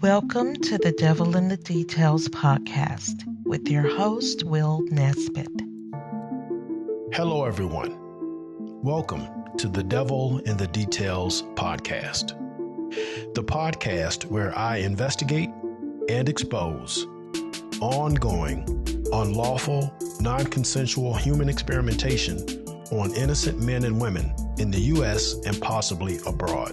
Welcome to the Devil in the Details podcast with your host, Will Nesbitt. Hello, everyone. Welcome to the Devil in the Details podcast, the podcast where I investigate and expose ongoing, unlawful, non-consensual human experimentation on innocent men and women in the U.S. and possibly abroad.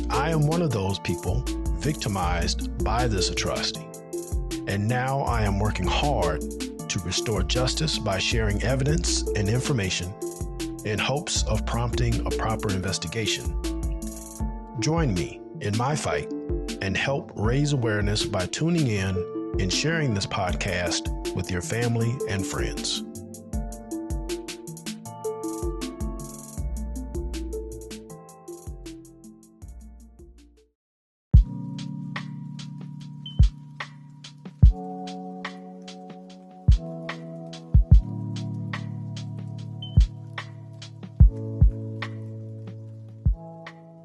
I am one of those people victimized by this atrocity, and now I am working hard to restore justice by sharing evidence and information in hopes of prompting a proper investigation. Join me in my fight and help raise awareness by tuning in and sharing this podcast with your family and friends.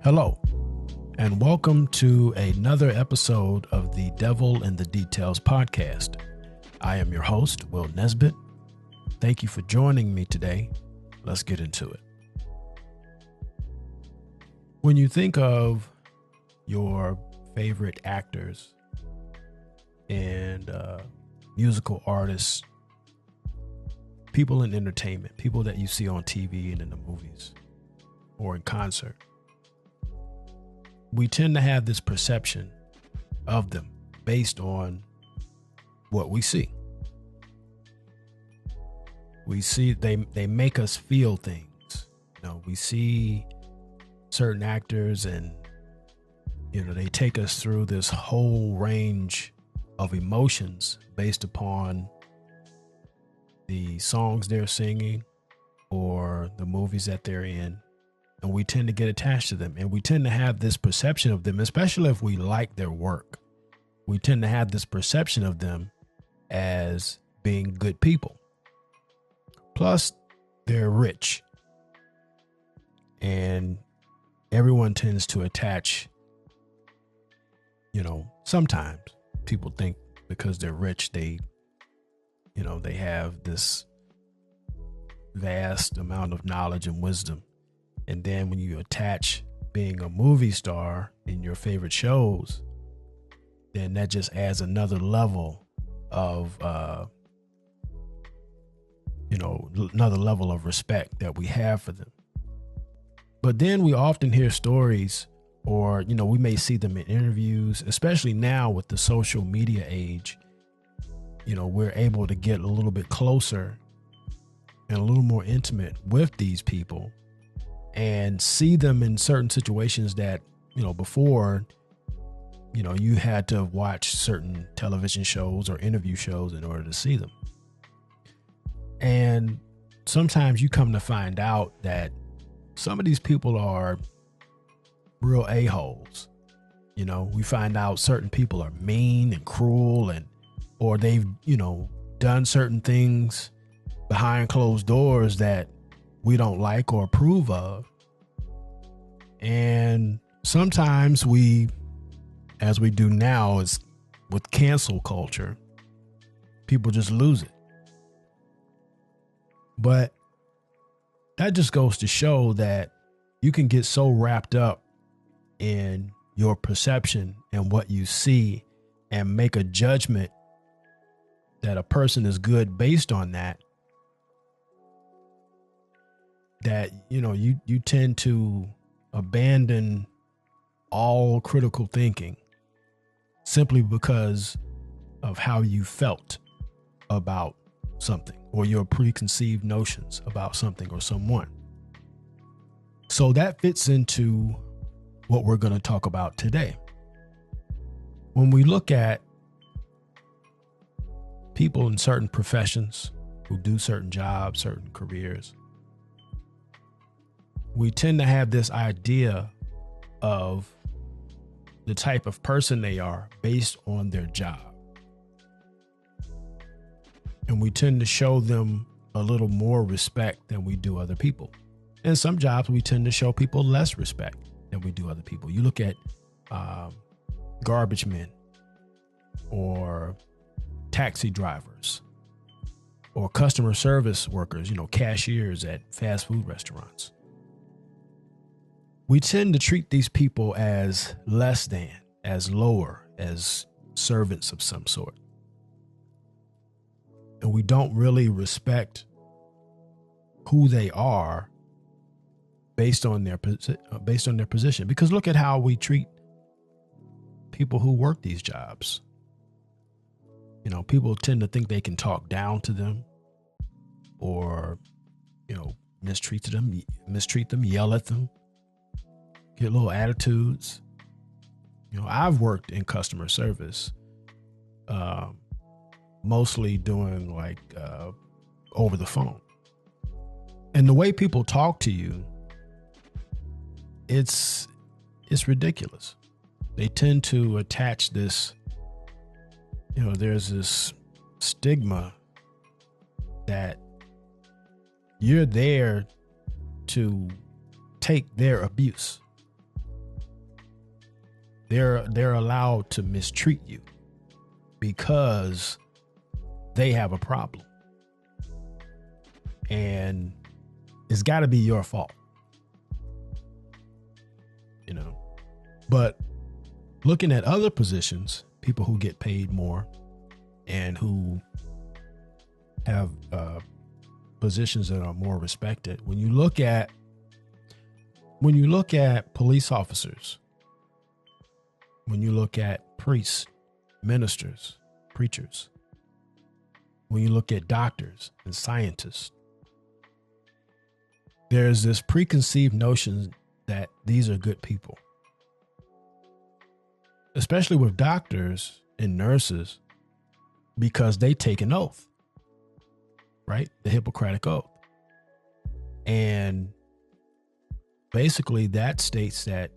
Hello, and welcome to another episode of the Devil in the Details podcast. I am your host, Will Nesbitt. Thank you for joining me today. Let's get into it. When you think of your favorite actors and musical artists, people in entertainment, people that you see on TV and in the movies or in concert, we tend to have this perception of them based on what we see. We see they make us feel things. We see certain actors and, they take us through this whole range of emotions based upon the songs they're singing or the movies that they're in. And we tend to get attached to them, and we tend to have this perception of them, especially if we like their work. We tend to have this perception of them as being good people. Plus, they're rich, and everyone tends to attach, sometimes people think because they're rich, they have this vast amount of knowledge and wisdom. And then when you attach being a movie star in your favorite shows, then that just adds another level of, another level of respect that we have for them. But then we often hear stories or, we may see them in interviews, especially now with the social media age. We're able to get a little bit closer and a little more intimate with these people and see them in certain situations that, before, you had to watch certain television shows or interview shows in order to see them. And sometimes you come to find out that some of these people are real a-holes. We find out certain people are mean and cruel or they've, done certain things behind closed doors that we don't like or approve of. And sometimes we, as we do now is with cancel culture, people just lose it. But that just goes to show that you can get so wrapped up in your perception and what you see and make a judgment that a person is good based on that you tend to abandon all critical thinking simply because of how you felt about something or your preconceived notions about something or someone. So that fits into what we're going to talk about today. When we look at people in certain professions who do certain jobs, certain careers, we tend to have this idea of the type of person they are based on their job. And we tend to show them a little more respect than we do other people. In some jobs, we tend to show people less respect than we do other people. You look at garbage men or taxi drivers or customer service workers, cashiers at fast food restaurants. We tend to treat these people as less than, as lower, as servants of some sort. And we don't really respect who they are based on their position. Because look at how we treat people who work these jobs. People tend to think they can talk down to them or, mistreat them, yell at them, get little attitudes. I've worked in customer service, mostly doing over the phone. And the way people talk to you, it's ridiculous. They tend to attach this, there's this stigma that you're there to take their abuse. They're allowed to mistreat you because they have a problem. And it's got to be your fault. But looking at other positions, people who get paid more and who have positions that are more respected. When you look at police officers, when you look at priests, ministers, preachers, when you look at doctors and scientists, there's this preconceived notion that these are good people. Especially with doctors and nurses, because they take an oath, right? The Hippocratic Oath. And basically that states that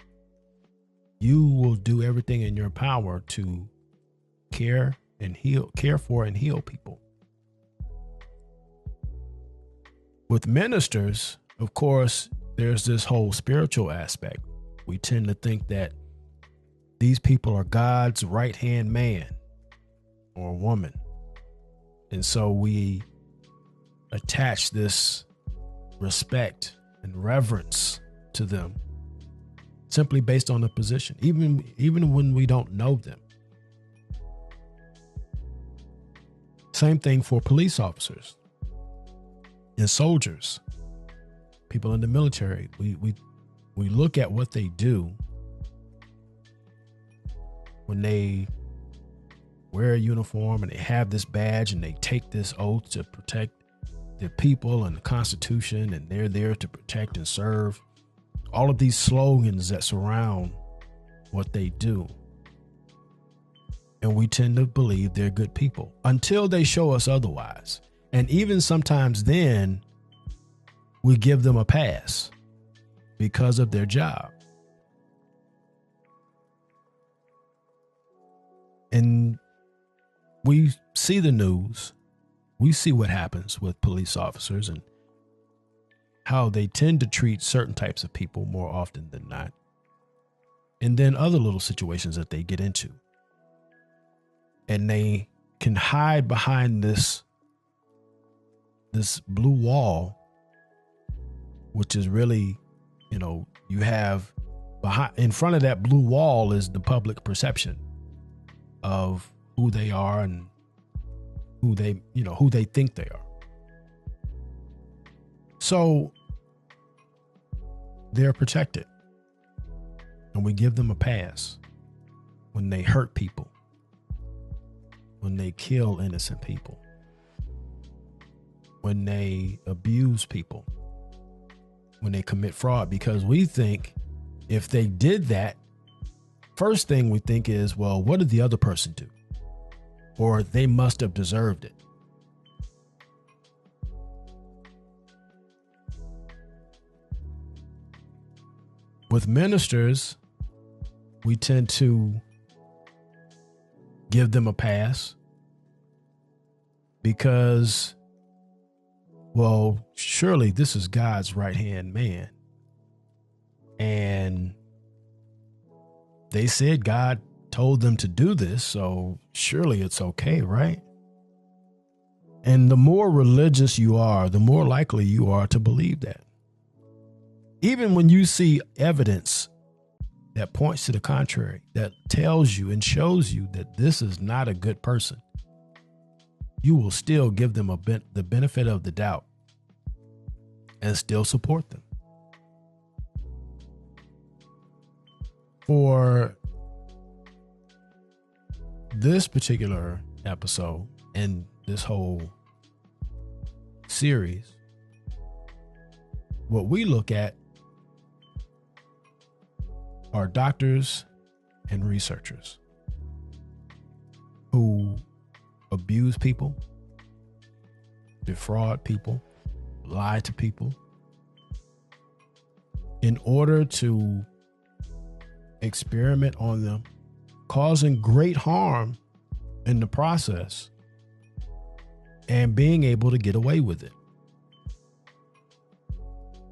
you will do everything in your power to care for and heal people. With ministers, of course, there's this whole spiritual aspect. We tend to think that these people are God's right-hand man or woman. And so we attach this respect and reverence to them simply based on the position, even when we don't know them. Same thing for police officers and soldiers, people in the military. We look at what they do when they wear a uniform and they have this badge and they take this oath to protect the people and the Constitution, and they're there to protect and serve. All of these slogans that surround what they do. And we tend to believe they're good people until they show us otherwise. And even sometimes then we give them a pass because of their job. And we see the news. We see what happens with police officers and how they tend to treat certain types of people more often than not. And then other little situations that they get into. And they can hide behind this blue wall, which is really, you have in front of that blue wall is the public perception of who they are and who they think they are. So they're protected, and we give them a pass when they hurt people, when they kill innocent people, when they abuse people, when they commit fraud, because we think if they did that, first thing we think is, well, what did the other person do? Or they must have deserved it. With ministers, we tend to give them a pass because well, surely this is God's right-hand man. And they said God told them to do this, so surely it's okay, right? And the more religious you are, the more likely you are to believe that. Even when you see evidence that points to the contrary, that tells you and shows you that this is not a good person, you will still give them the benefit of the doubt and still support them. For this particular episode and this whole series, what we look at are doctors and researchers who abuse people, defraud people, lie to people in order to experiment on them, causing great harm in the process and being able to get away with it.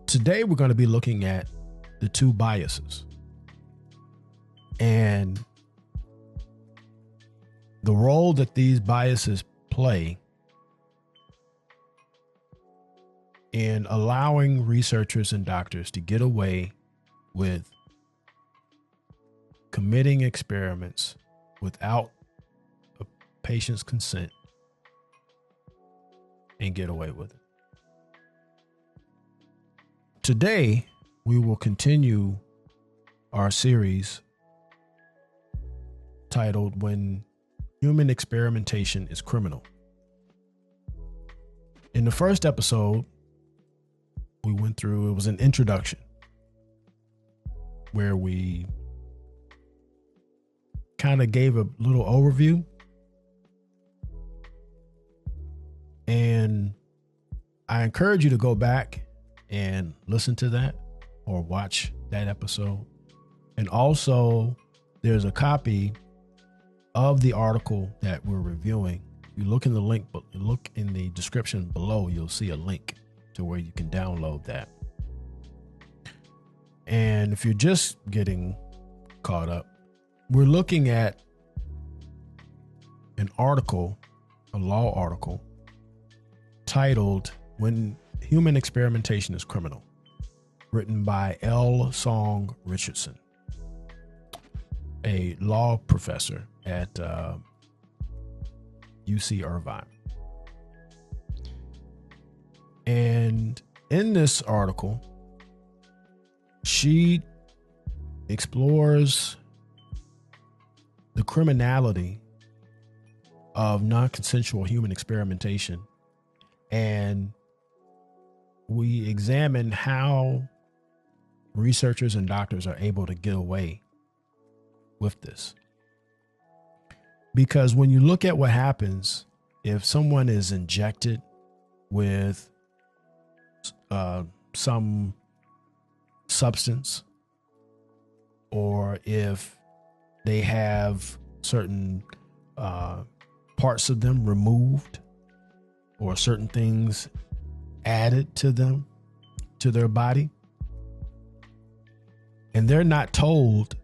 Today, we're going to be looking at the two biases and the role that these biases play in allowing researchers and doctors to get away with committing experiments without a patient's consent and get away with it. Today, we will continue our series titled When Human Experimentation is Criminal. In the first episode, we went through, it was an introduction where we kind of gave a little overview, and I encourage you to go back and listen to that or watch that episode. And also, there's a copy of the article that we're reviewing. You look in the link, but look in the description below, you'll see a link to where you can download that. And if you're just getting caught up, we're looking at an article, a law article, titled When Human Experimentation is Criminal, written by L. Song Richardson, a law professor at UC Irvine. And in this article, she explores the criminality of non-consensual human experimentation, and we examine how researchers and doctors are able to get away with this. Because when you look at what happens if someone is injected with some substance, or if they have certain parts of them removed or certain things added to them, to their body, and they're not told,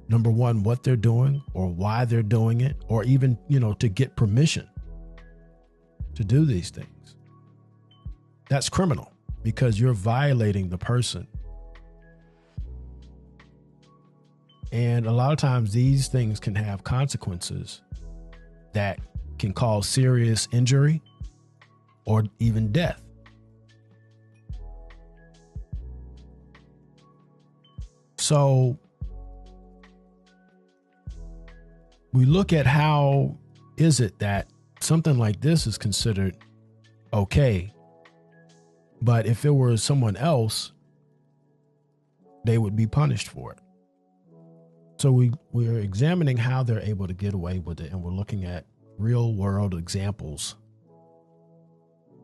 number one, what they're doing or why they're doing it, or even, to get permission to do these things, that's criminal, because you're violating the person. And a lot of times these things can have consequences that can cause serious injury or even death. So we look at how is it that something like this is considered okay, but if it were someone else, they would be punished for it. So we're examining how they're able to get away with it, and we're looking at real world examples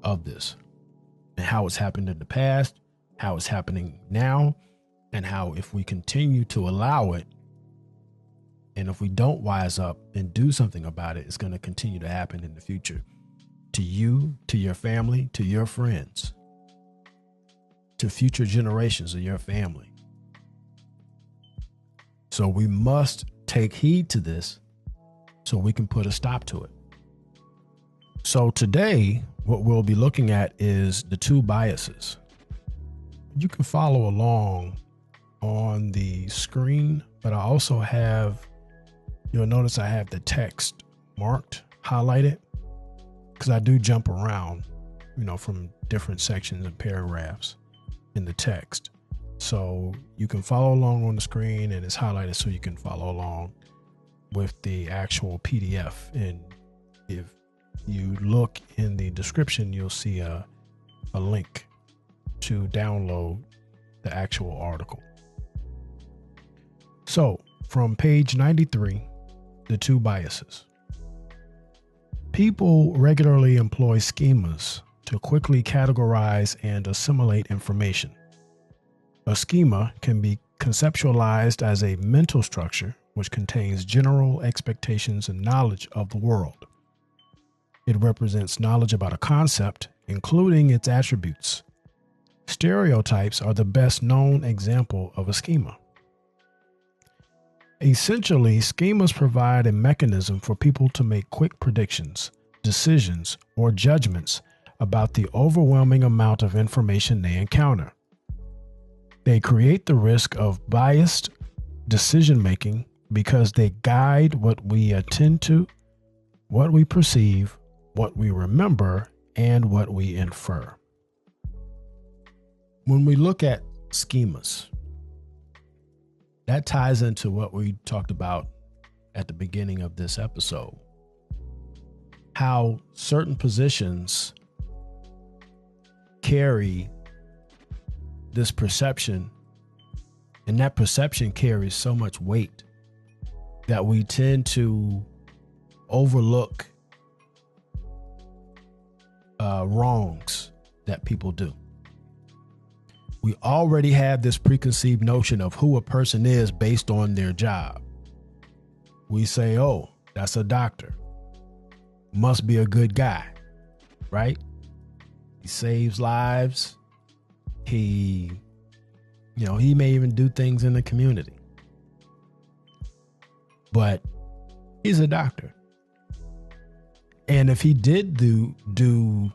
of this and how it's happened in the past, how it's happening now, and how if we continue to allow it, and if we don't wise up and do something about it, it's going to continue to happen in the future. to you, to your family, to your friends, to future generations of your family. So we must take heed to this so we can put a stop to it. So today, what we'll be looking at is the two biases. You can follow along on the screen, but I also have, you'll notice I have the text marked, highlighted, because I do jump around, from different sections and paragraphs in the text. So you can follow along on the screen, and it's highlighted so you can follow along with the actual PDF. And if you look in the description, you'll see a link to download the actual article. So from page 93, the two biases. People regularly employ schemas to quickly categorize and assimilate information. A schema can be conceptualized as a mental structure which contains general expectations and knowledge of the world. It represents knowledge about a concept, including its attributes. Stereotypes are the best known example of a schema. Essentially, schemas provide a mechanism for people to make quick predictions, decisions, or judgments about the overwhelming amount of information they encounter. They create the risk of biased decision-making because they guide what we attend to, what we perceive, what we remember, and what we infer. When we look at schemas, that ties into what we talked about at the beginning of this episode. How certain positions carry this perception, and that perception carries so much weight that we tend to overlook wrongs that people do. We already have this preconceived notion of who a person is based on their job. We say, oh, that's a doctor. Must be a good guy, right? He saves lives. He may even do things in the community. But he's a doctor. And if he did do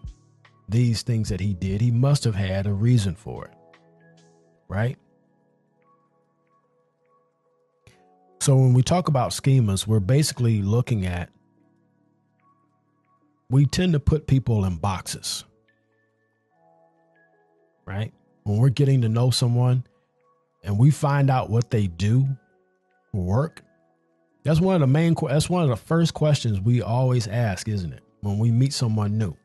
these things that he did, he must have had a reason for it. Right? So when we talk about schemas, we're basically looking at, we tend to put people in boxes. Right? When we're getting to know someone and we find out what they do for work, that's one of the first questions we always ask, isn't it? When we meet someone new.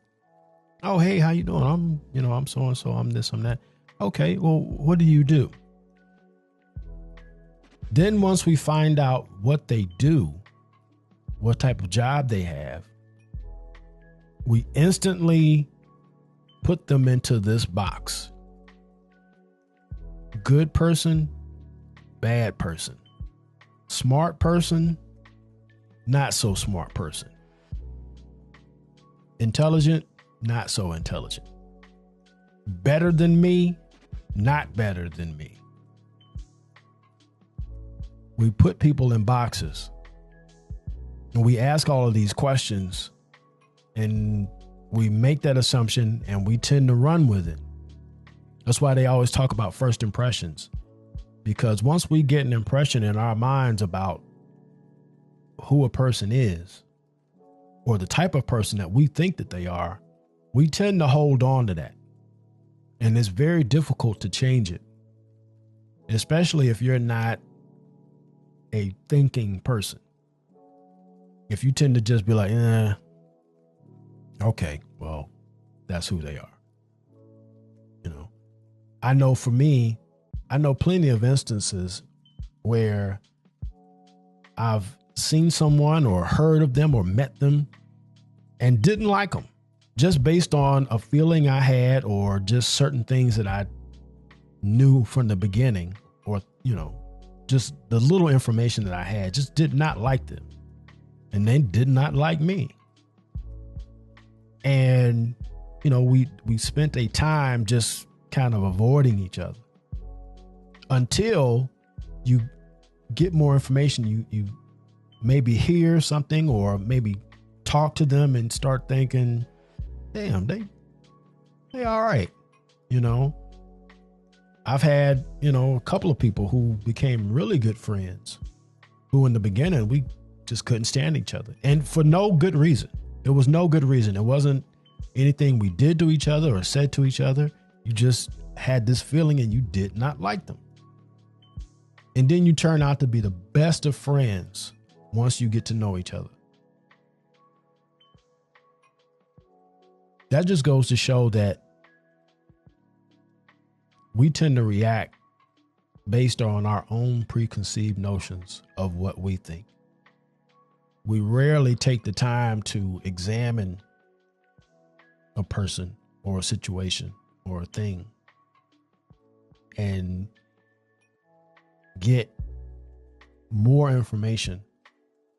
Oh, hey, how you doing? I'm so-and-so, I'm this, I'm that. Okay, well, what do you do? Then once we find out what they do, what type of job they have, we instantly put them into this box. Good person, bad person. Smart person, not so smart person. Intelligent, not so intelligent. Better than me, not better than me. We put people in boxes and we ask all of these questions and we make that assumption and we tend to run with it. That's why they always talk about first impressions, because once we get an impression in our minds about who a person is or the type of person that we think that they are, we tend to hold on to that. And it's very difficult to change it, especially if you're not a thinking person. If you tend to just be like, okay, well, that's who they are. I know for me, I know plenty of instances where I've seen someone or heard of them or met them and didn't like them just based on a feeling I had or just certain things that I knew from the beginning, or, just the little information that I had, just did not like them. And they did not like me. And, we spent a time just kind of avoiding each other until you get more information. You maybe hear something or maybe talk to them and start thinking, damn, they all right. I've had, a couple of people who became really good friends who in the beginning, we just couldn't stand each other, and for no good reason. It was no good reason. It wasn't anything we did to each other or said to each other. You just had this feeling and you did not like them. And then you turn out to be the best of friends once you get to know each other. That just goes to show that we tend to react based on our own preconceived notions of what we think. We rarely take the time to examine a person or a situation or a thing and get more information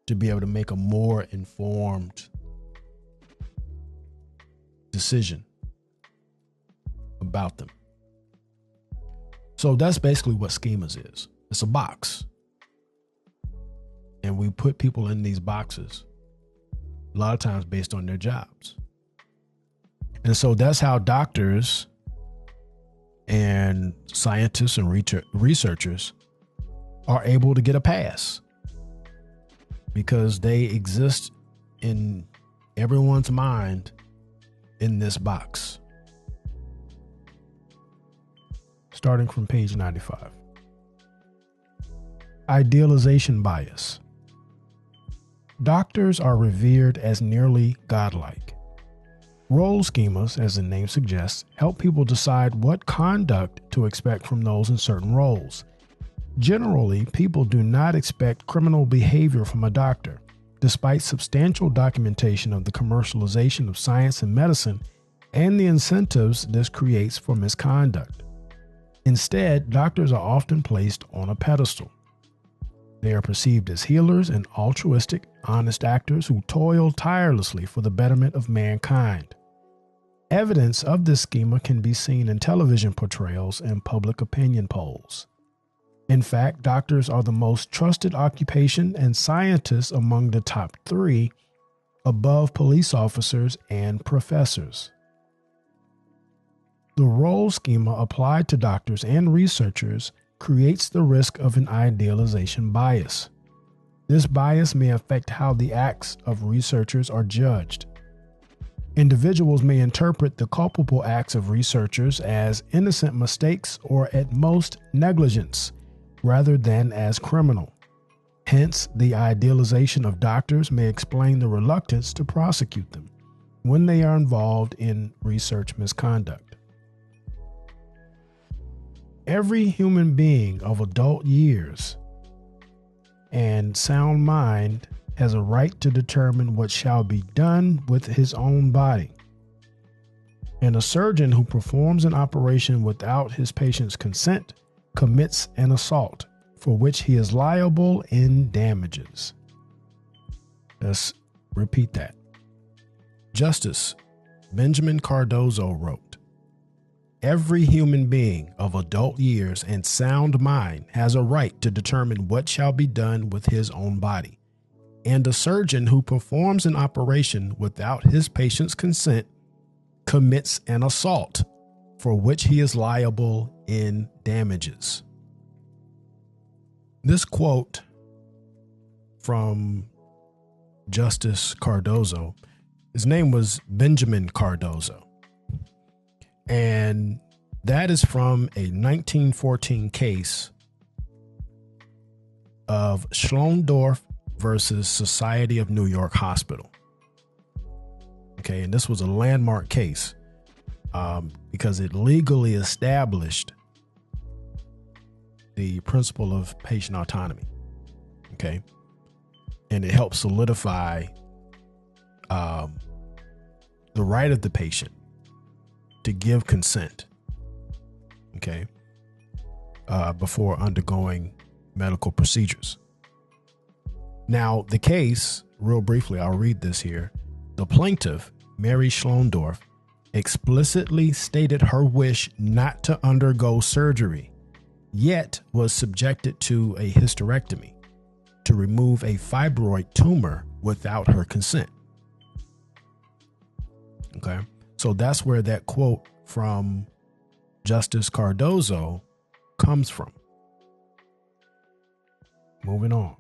to be able to make a more informed decision about them. So that's basically what schemas is. It's a box. And we put people in these boxes a lot of times based on their jobs. And so that's how doctors and scientists and researchers are able to get a pass, because they exist in everyone's mind in this box. Starting from page 95. Idealization bias. Doctors are revered as nearly godlike. Role schemas, as the name suggests, help people decide what conduct to expect from those in certain roles. Generally, people do not expect criminal behavior from a doctor, despite substantial documentation of the commercialization of science and medicine and the incentives this creates for misconduct. Instead, doctors are often placed on a pedestal. They are perceived as healers and altruistic, honest actors who toil tirelessly for the betterment of mankind. Evidence of this schema can be seen in television portrayals and public opinion polls. In fact, doctors are the most trusted occupation, and scientists among the top 3, above police officers and professors. The role schema applied to doctors and researchers creates the risk of an idealization bias. This bias may affect how the acts of researchers are judged. Individuals may interpret the culpable acts of researchers as innocent mistakes or at most negligence, rather than as criminal. Hence, the idealization of doctors may explain the reluctance to prosecute them when they are involved in research misconduct. Every human being of adult years and sound mind has a right to determine what shall be done with his own body. And a surgeon who performs an operation without his patient's consent commits an assault for which he is liable in damages. Let's repeat that. Justice Benjamin Cardozo wrote, "Every human being of adult years and sound mind has a right to determine what shall be done with his own body. And a surgeon who performs an operation without his patient's consent commits an assault for which he is liable in damages." This quote from Justice Cardozo, his name was Benjamin Cardozo, and that is from a 1914 case of Schlondorf versus Society of New York Hospital. Okay, and this was a landmark case because it legally established the principle of patient autonomy. Okay, and it helped solidify the right of the patient to give consent. Okay, before undergoing medical procedures. Now, the case, real briefly, I'll read this here. The plaintiff, Mary Schlondorf, explicitly stated her wish not to undergo surgery, yet was subjected to a hysterectomy to remove a fibroid tumor without her consent. Okay, so that's where that quote from Justice Cardozo comes from. Moving on.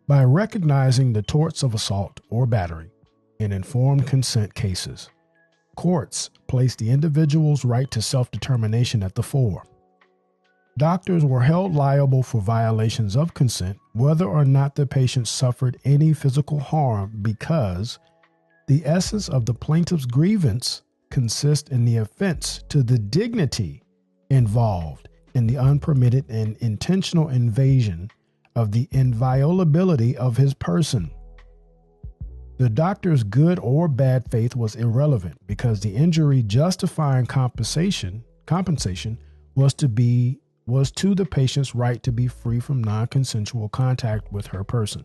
By recognizing the torts of assault or battery in informed consent cases, courts place the individual's right to self-determination at the fore. Doctors were held liable for violations of consent whether or not the patient suffered any physical harm because the essence of the plaintiff's grievance consists in the offense to the dignity involved in the unpermitted and intentional invasion of the inviolability of his person. The doctor's good or bad faith was irrelevant because the injury justifying compensation was to the patient's right to be free from non-consensual contact with her person.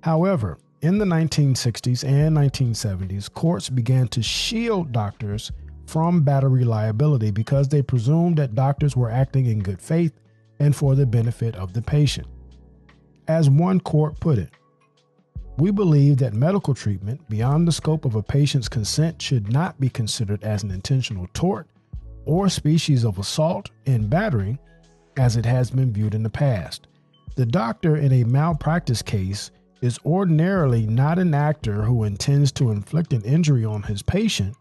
However, in the 1960s and 1970s, courts began to shield doctors from battery liability because they presumed that doctors were acting in good faith and for the benefit of the patient. As one court put it, "We believe that medical treatment beyond the scope of a patient's consent should not be considered as an intentional tort or species of assault and battery as it has been viewed in the past. The doctor in a malpractice case is ordinarily not an actor who intends to inflict an injury on his patient,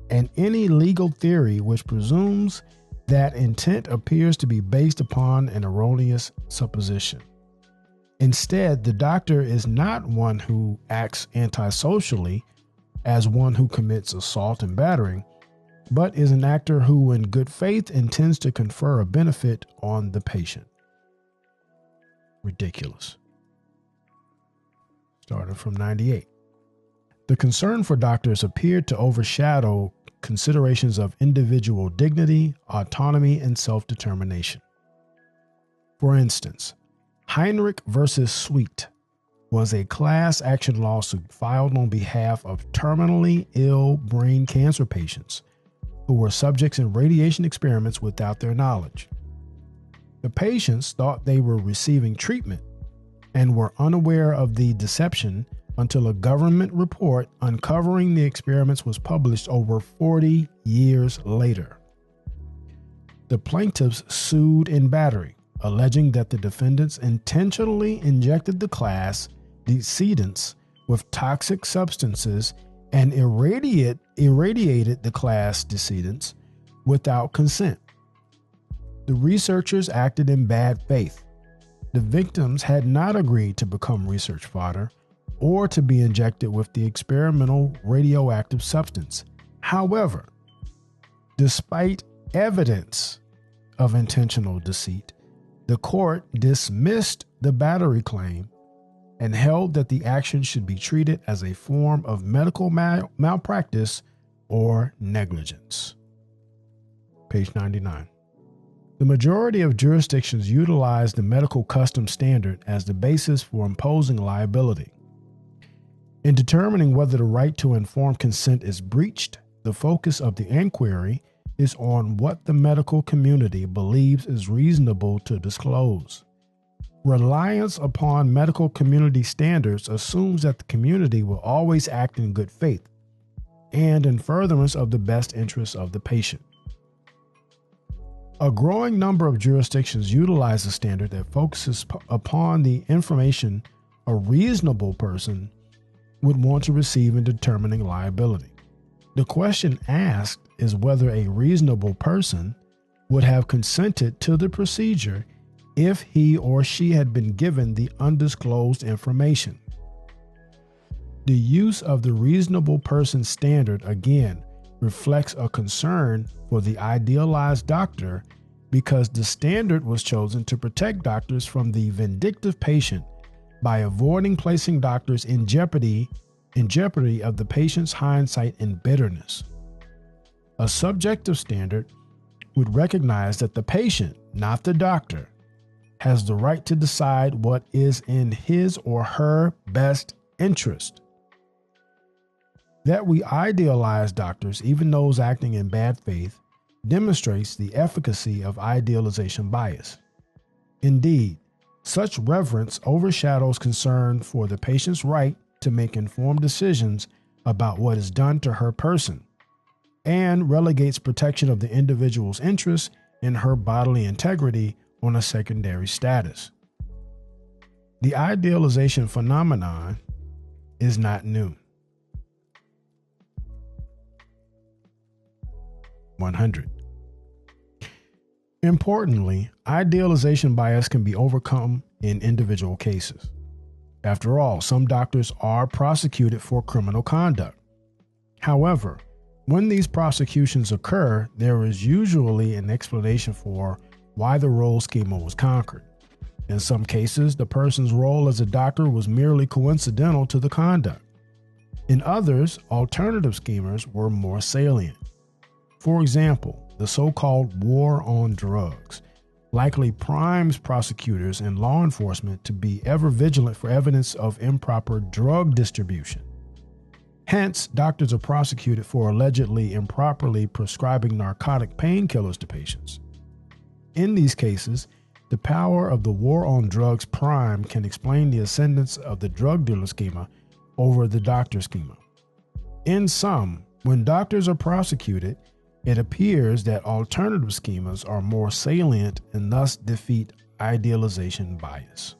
and any legal theory which presumes that intent appears to be based upon an erroneous supposition. Instead, the doctor is not one who acts antisocially as one who commits assault and battering, but is an actor who in good faith intends to confer a benefit on the patient." Ridiculous. Starting from 98. The concern for doctors appeared to overshadow considerations of individual dignity, autonomy, and self-determination. For instance, Heinrich versus Sweet was a class action lawsuit filed on behalf of terminally ill brain cancer patients who were subjects in radiation experiments without their knowledge. The patients thought they were receiving treatment and were unaware of the deception until a government report uncovering the experiments was published over 40 years later. The plaintiffs sued in battery, alleging that the defendants intentionally injected the class decedents with toxic substances and irradiated the class decedents without consent. The researchers acted in bad faith. The victims had not agreed to become research fodder or to be injected with the experimental radioactive substance. However, despite evidence of intentional deceit, the court dismissed the battery claim and held that the action should be treated as a form of medical malpractice or negligence. Page 99. The majority of jurisdictions utilize the medical custom standard as the basis for imposing liability. In determining whether the right to informed consent is breached, the focus of the inquiry is on what the medical community believes is reasonable to disclose. Reliance upon medical community standards assumes that the community will always act in good faith and in furtherance of the best interests of the patient. A growing number of jurisdictions utilize a standard that focuses upon the information a reasonable person would want to receive in determining liability. The question asked is whether a reasonable person would have consented to the procedure if he or she had been given the undisclosed information. The use of the reasonable person standard again reflects a concern for the idealized doctor because the standard was chosen to protect doctors from the vindictive patient by avoiding placing doctors in jeopardy of the patient's hindsight and bitterness. A subjective standard would recognize that the patient, not the doctor, has the right to decide what is in his or her best interest. That we idealize doctors, even those acting in bad faith, demonstrates the efficacy of idealization bias. Indeed, such reverence overshadows concern for the patient's right to make informed decisions about what is done to her person, and relegates protection of the individual's interests in her bodily integrity on a secondary status. The idealization phenomenon is not new. 100. Importantly, idealization bias can be overcome in individual cases. After all, some doctors are prosecuted for criminal conduct. However, when these prosecutions occur, there is usually an explanation for why the role schema was conquered. In some cases, the person's role as a doctor was merely coincidental to the conduct. In others, alternative schemas were more salient. For example, the so-called war on drugs likely primes prosecutors and law enforcement to be ever vigilant for evidence of improper drug distribution. Hence, doctors are prosecuted for allegedly improperly prescribing narcotic painkillers to patients. In these cases, the power of the war on drugs prime can explain the ascendance of the drug dealer schema over the doctor schema. In sum, when doctors are prosecuted, it appears that alternative schemas are more salient and thus defeat idealization bias.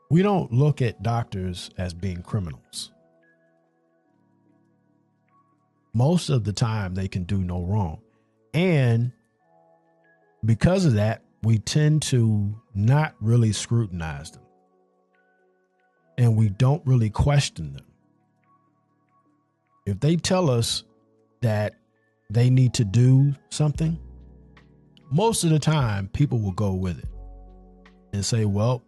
We don't look at doctors as being criminals. Most of the time, they can do no wrong. And because of that, we tend to not really scrutinize them. And we don't really question them. If they tell us that they need to do something, most of the time people will go with it and say, well,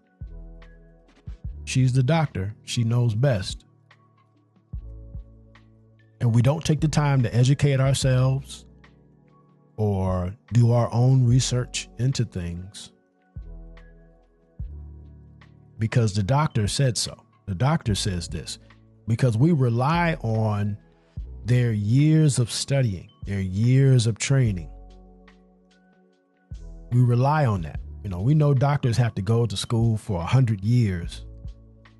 she's the doctor. She knows best. And we don't take the time to educate ourselves or do our own research into things because the doctor said so. The doctor says this because we rely on their years of studying, their years of training. We rely on that. We know doctors have to go to school for 100 years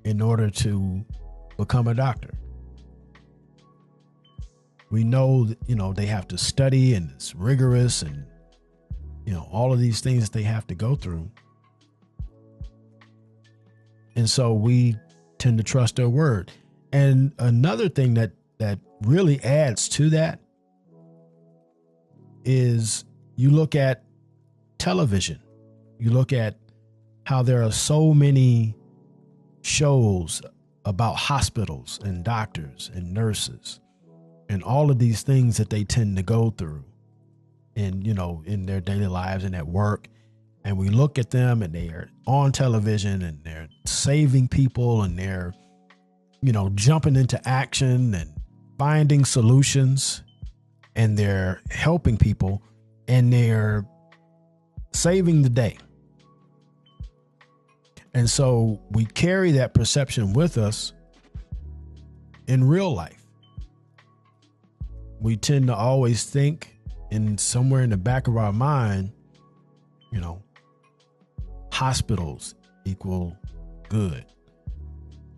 in order to become a doctor. We know that, they have to study and it's rigorous and, all of these things that they have to go through. And so we tend to trust their word. And another thing that really adds to that is you look at television. You look at how there are so many shows about hospitals and doctors and nurses and all of these things that they tend to go through and, in their daily lives and at work. And we look at them and they're on television and they're saving people and they're, jumping into action and finding solutions and they're helping people and they're saving the day. And so we carry that perception with us in real life. We tend to always think somewhere in the back of our mind, hospitals equal good.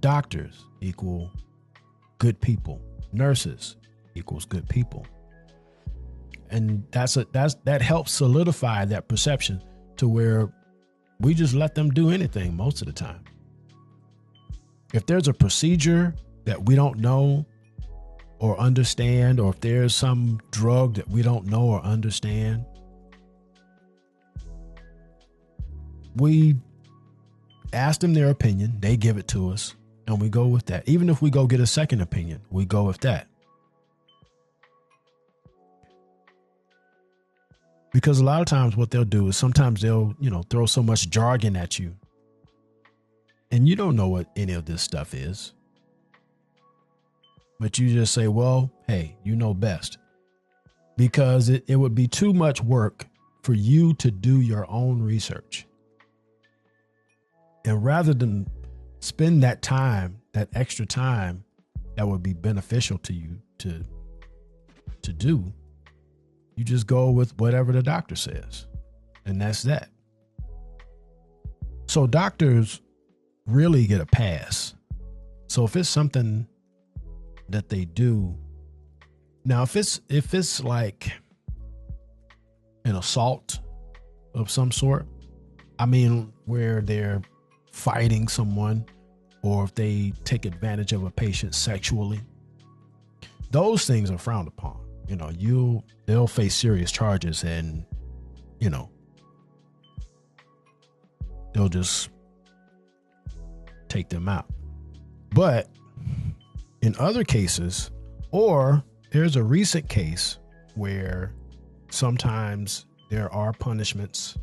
Doctors equal good people. Nurses equals good people. And that helps solidify that perception to where we just let them do anything most of the time. If there's a procedure that we don't know or understand, or if there's some drug that we don't know or understand, we ask them their opinion, they give it to us, and we go with that. Even if we go get a second opinion, we go with that. Because a lot of times what they'll do is sometimes they'll, throw so much jargon at you and you don't know what any of this stuff is. But you just say, well, hey, you know best. Because it would be too much work for you to do your own research. And rather than spend that time, that extra time, that would be beneficial to you to do, you just go with whatever the doctor says. And that's that. So doctors really get a pass. So if it's something that they do, now if it's like an assault of some sort, I mean, where they're fighting someone, or if they take advantage of a patient sexually, those things are frowned upon. You know, they'll face serious charges, and, you know, they'll just take them out. But in other cases, or there's a recent case where sometimes there are punishments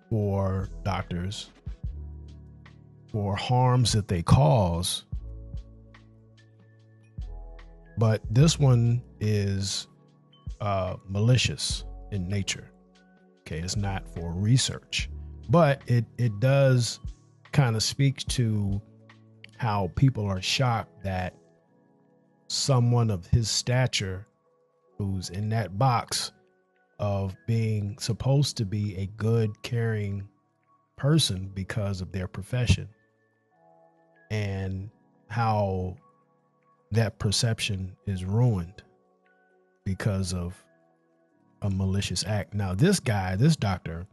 for doctors for harms that they cause. But this one is malicious in nature. Okay, it's not for research, but it does kind of speak to how people are shocked that someone of his stature, who's in that box of being supposed to be a good, caring person because of their profession, and how that perception is ruined because of a malicious act. Now, this doctor,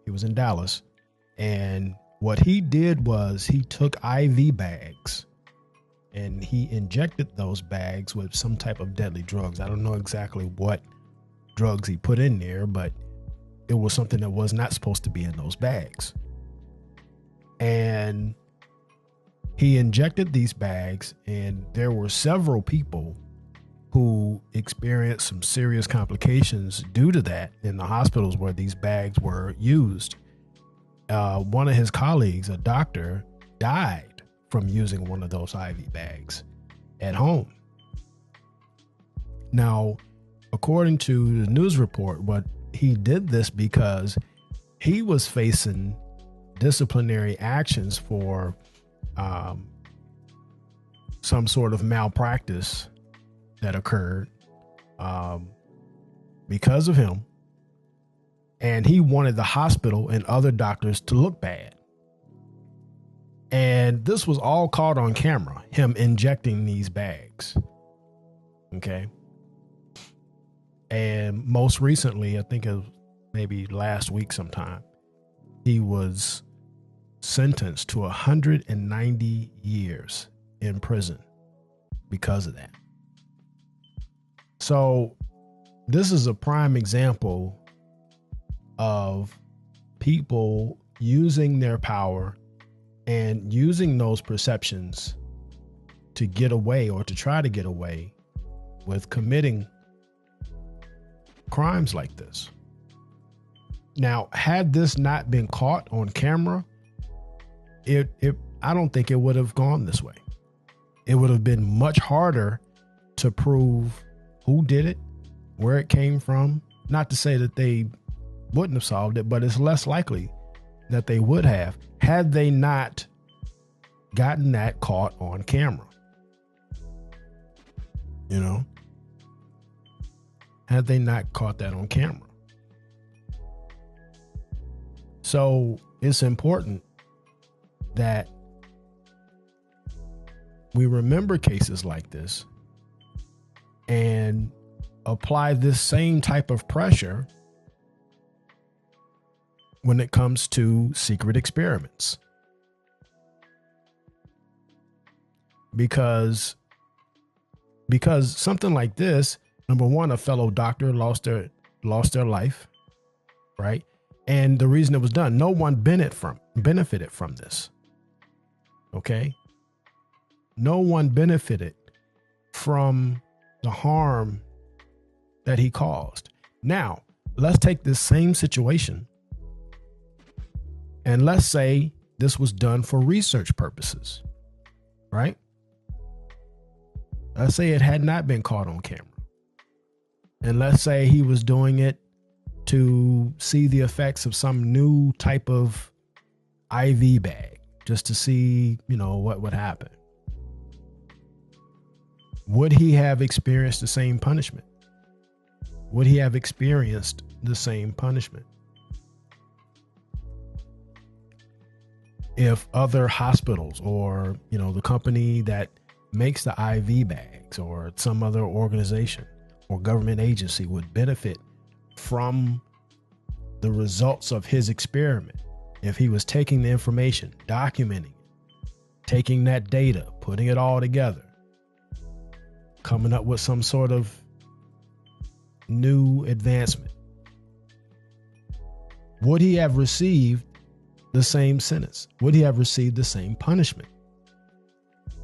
he was in Dallas, and what he did was he took IV bags and he injected those bags with some type of deadly drugs. I don't know exactly what drugs he put in there, but it was something that was not supposed to be in those bags. And he injected these bags, and there were several people who experienced some serious complications due to that in the hospitals where these bags were used. One of his colleagues, a doctor, died from using one of those IV bags at home. Now, according to the news report, what he did this because he was facing disciplinary actions for some sort of malpractice that occurred because of him. And he wanted the hospital and other doctors to look bad. And this was all caught on camera, him injecting these bags. Okay. And most recently, I think it was maybe last week sometime, he was sentenced to 190 years in prison because of that. So this is a prime example of people using their power and using those perceptions to get away, or to try to get away with committing crimes like this. Now, had this not been caught on camera, I don't think it would have gone this way. It would have been much harder to prove who did it, where it came from. Not to say that they wouldn't have solved it, but it's less likely that they would have had they not gotten that caught on camera. You know, had they not caught that on camera. So it's important that we remember cases like this and apply this same type of pressure when it comes to secret experiments. Because something like this, number one, a fellow doctor lost their life, right? And the reason it was done, no one benefited from this. Okay? No one benefited from the harm that he caused. Now, let's take this same situation and let's say this was done for research purposes, right? Let's say it had not been caught on camera. And let's say he was doing it to see the effects of some new type of IV bag, just to see, what would happen. would he have experienced the same punishment? Would he have experienced the same punishment if other hospitals or, the company that makes the IV bags or some other organization or government agency would benefit from the results of his experiment? If he was taking the information, documenting it, taking that data, putting it all together, coming up with some sort of new advancement, would he have received the same sentence? Would he have received the same punishment?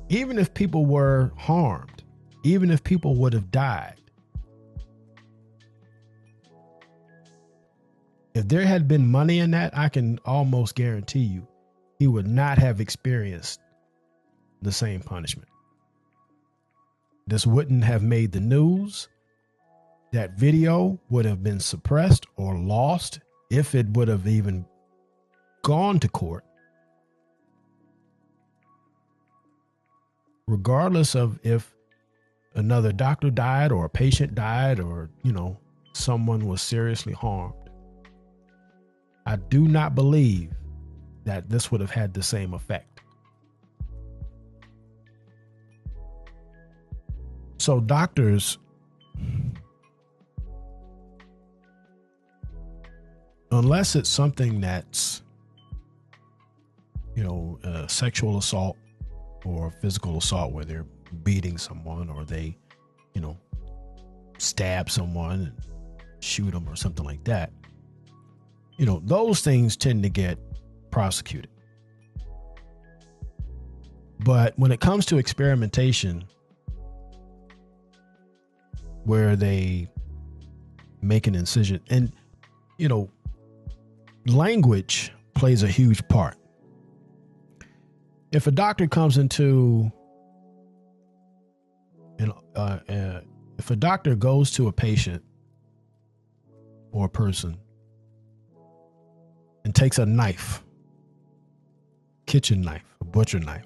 Even if people were harmed, even if people would have died, if there had been money in that, I can almost guarantee you he would not have experienced the same punishment. This wouldn't have made the news. That video would have been suppressed or lost if it would have even gone to court. Regardless of if another doctor died or a patient died or, someone was seriously harmed, I do not believe that this would have had the same effect. So doctors, unless it's something that's, sexual assault or physical assault where they're beating someone or they, stab someone and shoot them or something like that, those things tend to get prosecuted. But when it comes to experimentation, where they make an incision, and, language plays a huge part. If a doctor comes into, if a doctor goes to a patient or a person and takes a knife, kitchen knife, a butcher knife,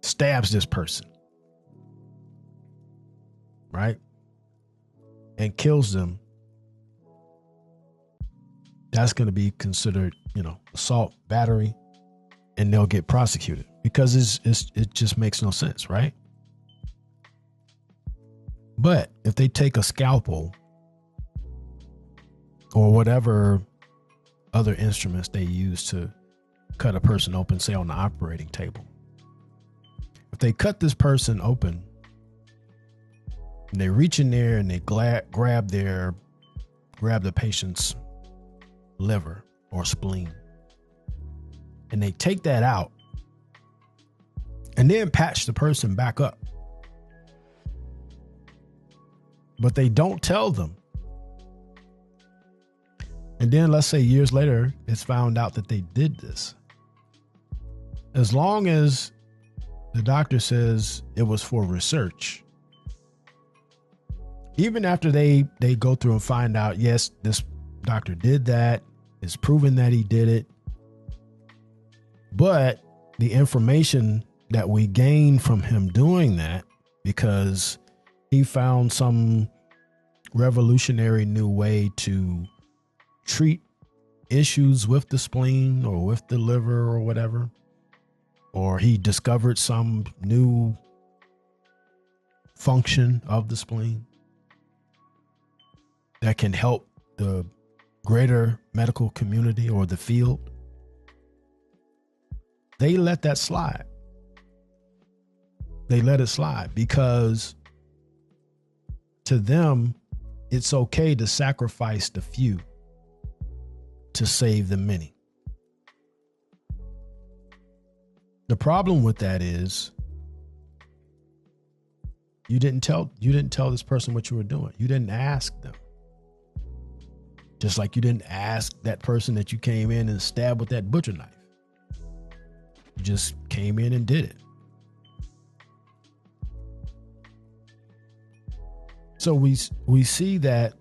stabs this person, right? And kills them, that's going to be considered, assault, battery, and they'll get prosecuted because it just makes no sense, right? But if they take a scalpel or whatever other instruments they use to cut a person open, say on the operating table, if they cut this person open and they reach in there and they grab the patient's liver or spleen, and they take that out and then patch the person back up, but they don't tell them. And then let's say years later, it's found out that they did this. As long as the doctor says it was for research, even after they go through and find out, yes, this doctor did that, it's proven that he did it, but the information that we gain from him doing that, because he found some revolutionary new way to treat issues with the spleen or with the liver or whatever, or he discovered some new function of the spleen that can help the greater medical community or the field, they let that slide. They let it slide because to them, it's okay to sacrifice the few to save the many. The problem with that is you didn't tell this person what you were doing. You didn't ask them. Just like you didn't ask that person that you came in and stabbed with that butcher knife. You just came in and did it. So we see that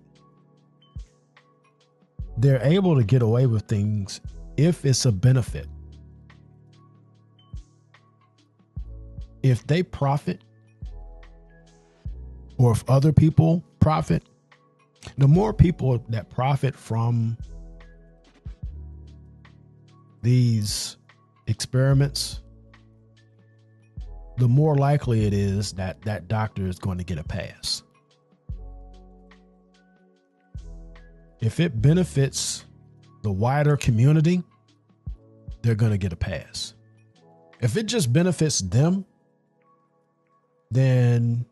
they're able to get away with things if it's a benefit. If they profit or if other people profit, the more people that profit from these experiments, the more likely it is that that doctor is going to get a pass. If it benefits the wider community, they're going to get a pass. If it just benefits them, then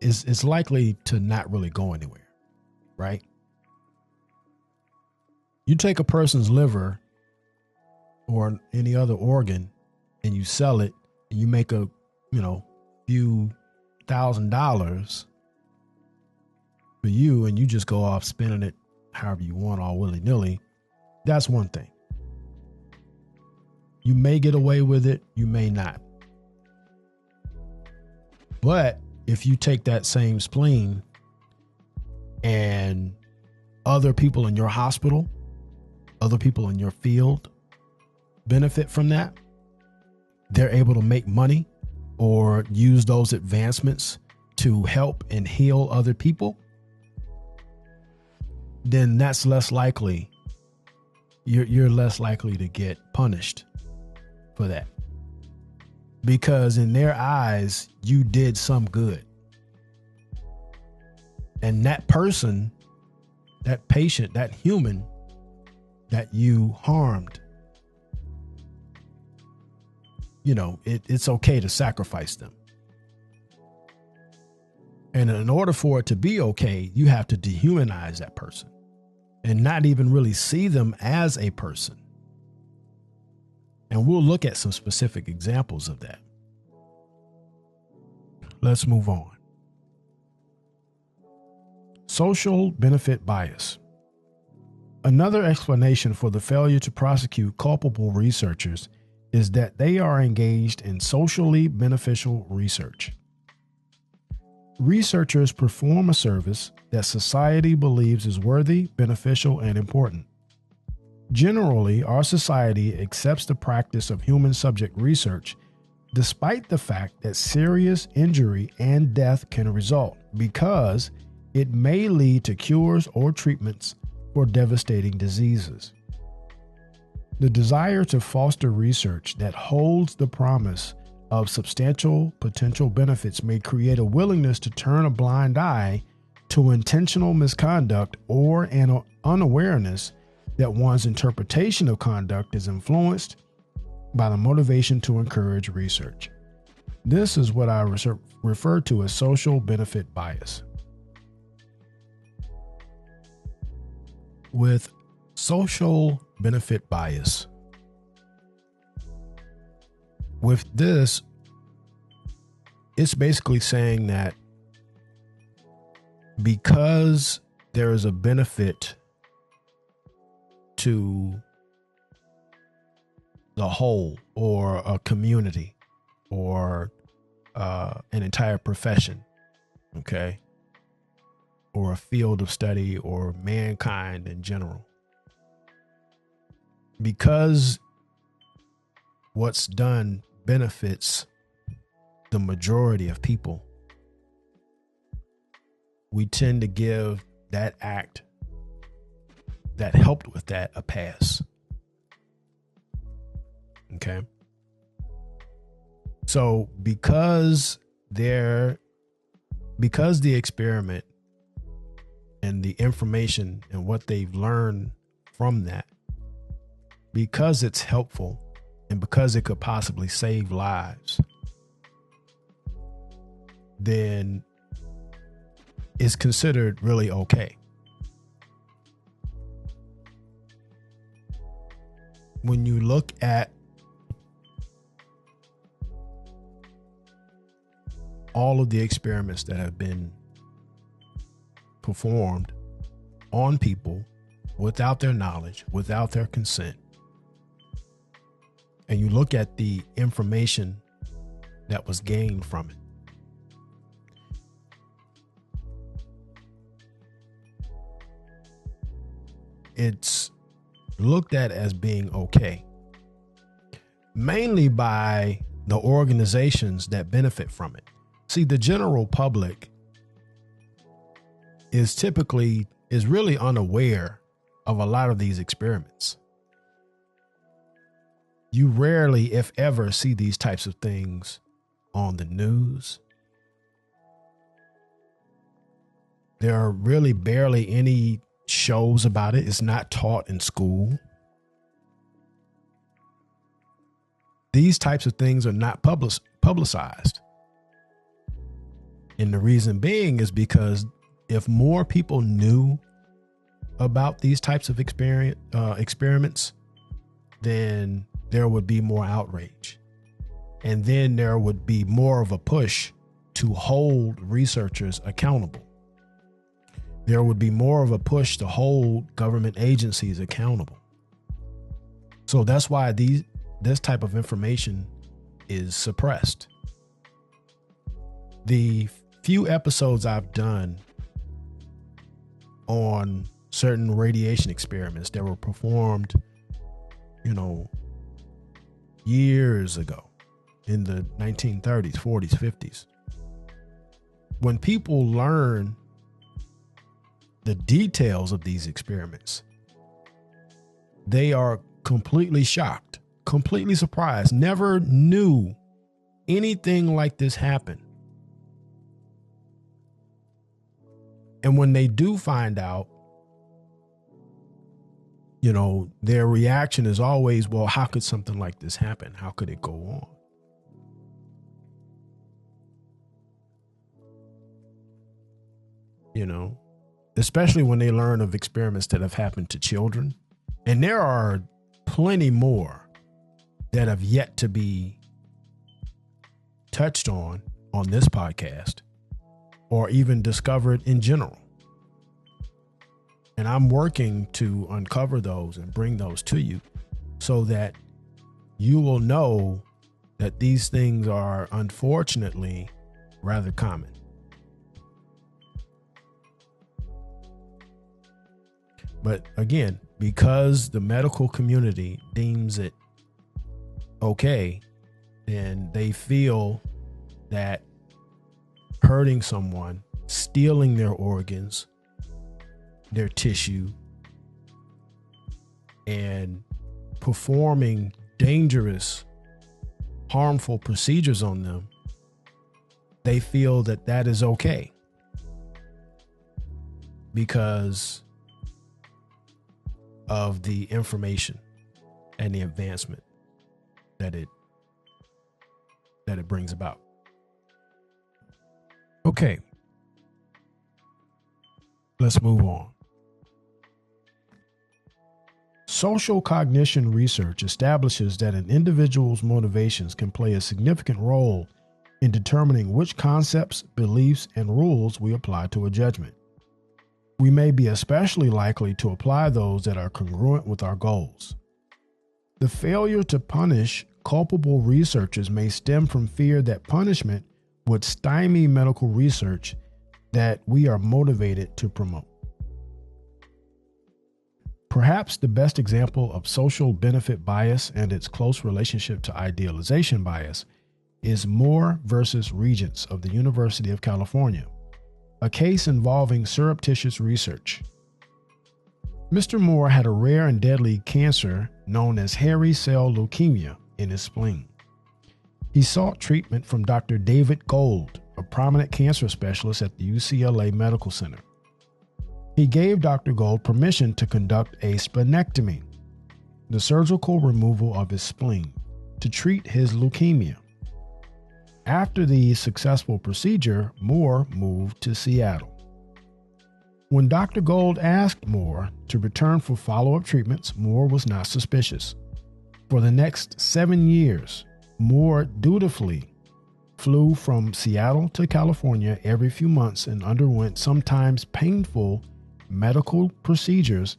it's likely to not really go anywhere, right? You take a person's liver or any other organ and you sell it and you make a, few $1,000s for you, and you just go off spending it however you want, all willy-nilly. That's one thing. You may get away with it, you may not. But if you take that same spleen and other people in your hospital, other people in your field benefit from that, they're able to make money or use those advancements to help and heal other people, then that's less likely. You're less likely to get punished for that, because in their eyes, you did some good. And that person, that patient, that human that you harmed, it's okay to sacrifice them. And in order for it to be okay, you have to dehumanize that person and not even really see them as a person. And we'll look at some specific examples of that. Let's move on. Social benefit bias. Another explanation for the failure to prosecute culpable researchers is that they are engaged in socially beneficial research. Researchers perform a service that society believes is worthy, beneficial, and important. Generally, our society accepts the practice of human subject research, despite the fact that serious injury and death can result, because it may lead to cures or treatments for devastating diseases. The desire to foster research that holds the promise of substantial potential benefits may create a willingness to turn a blind eye to intentional misconduct or an unawareness that one's interpretation of conduct is influenced by the motivation to encourage research. This is what I refer to as social benefit bias. With social benefit bias, with this, it's basically saying that because there is a benefit to the whole or a community or an entire profession, okay, or a field of study or mankind in general, because what's done benefits the majority of people, we tend to give that act that helped with that a pass. Okay. So because the experiment and the information and what they've learned from that, because it's helpful and because it could possibly save lives, then it's considered really okay. When you look at all of the experiments that have been performed on people without their knowledge, without their consent, and you look at the information that was gained from it, it's looked at as being okay, mainly by the organizations that benefit from it. See, the general public is really unaware of a lot of these experiments. You rarely, if ever, see these types of things on the news. There are really barely any shows about it. It's not taught in school. These types of things are not publicized. And the reason being is because if more people knew about these types of experiments, then there would be more outrage. And then there would be more of a push to hold researchers accountable. There would be more of a push to hold government agencies accountable. So that's why this type of information is suppressed. The few episodes I've done on certain radiation experiments that were performed, years ago in the 1930s, 40s, 50s, when people learn the details of these experiments, they are completely shocked, completely surprised, never knew anything like this happened. And when they do find out, their reaction is always, well, how could something like this happen? How could it go on? Especially when they learn of experiments that have happened to children. And there are plenty more that have yet to be touched on this podcast or even discovered in general. And I'm working to uncover those and bring those to you so that you will know that these things are unfortunately rather common. But again, because the medical community deems it okay, and they feel that hurting someone, stealing their organs, their tissue, and performing dangerous, harmful procedures on them, they feel that that is okay because of the information and the advancement that it brings about. Okay, let's move on. Social cognition research establishes that an individual's motivations can play a significant role in determining which concepts, beliefs, and rules we apply to a judgment. We may be especially likely to apply those that are congruent with our goals. The failure to punish culpable researchers may stem from fear that punishment would stymie medical research that we are motivated to promote. Perhaps the best example of social benefit bias and its close relationship to idealization bias is Moore versus Regents of the University of California, a case involving surreptitious research. Mr. Moore had a rare and deadly cancer known as hairy cell leukemia in his spleen. He sought treatment from Dr. David Gold, a prominent cancer specialist at the UCLA Medical Center. He gave Dr. Gold permission to conduct a splenectomy, the surgical removal of his spleen, to treat his leukemia. After the successful procedure, Moore moved to Seattle. When Dr. Gold asked Moore to return for follow-up treatments, Moore was not suspicious. For the next 7 years, Moore dutifully flew from Seattle to California every few months and underwent sometimes painful medical procedures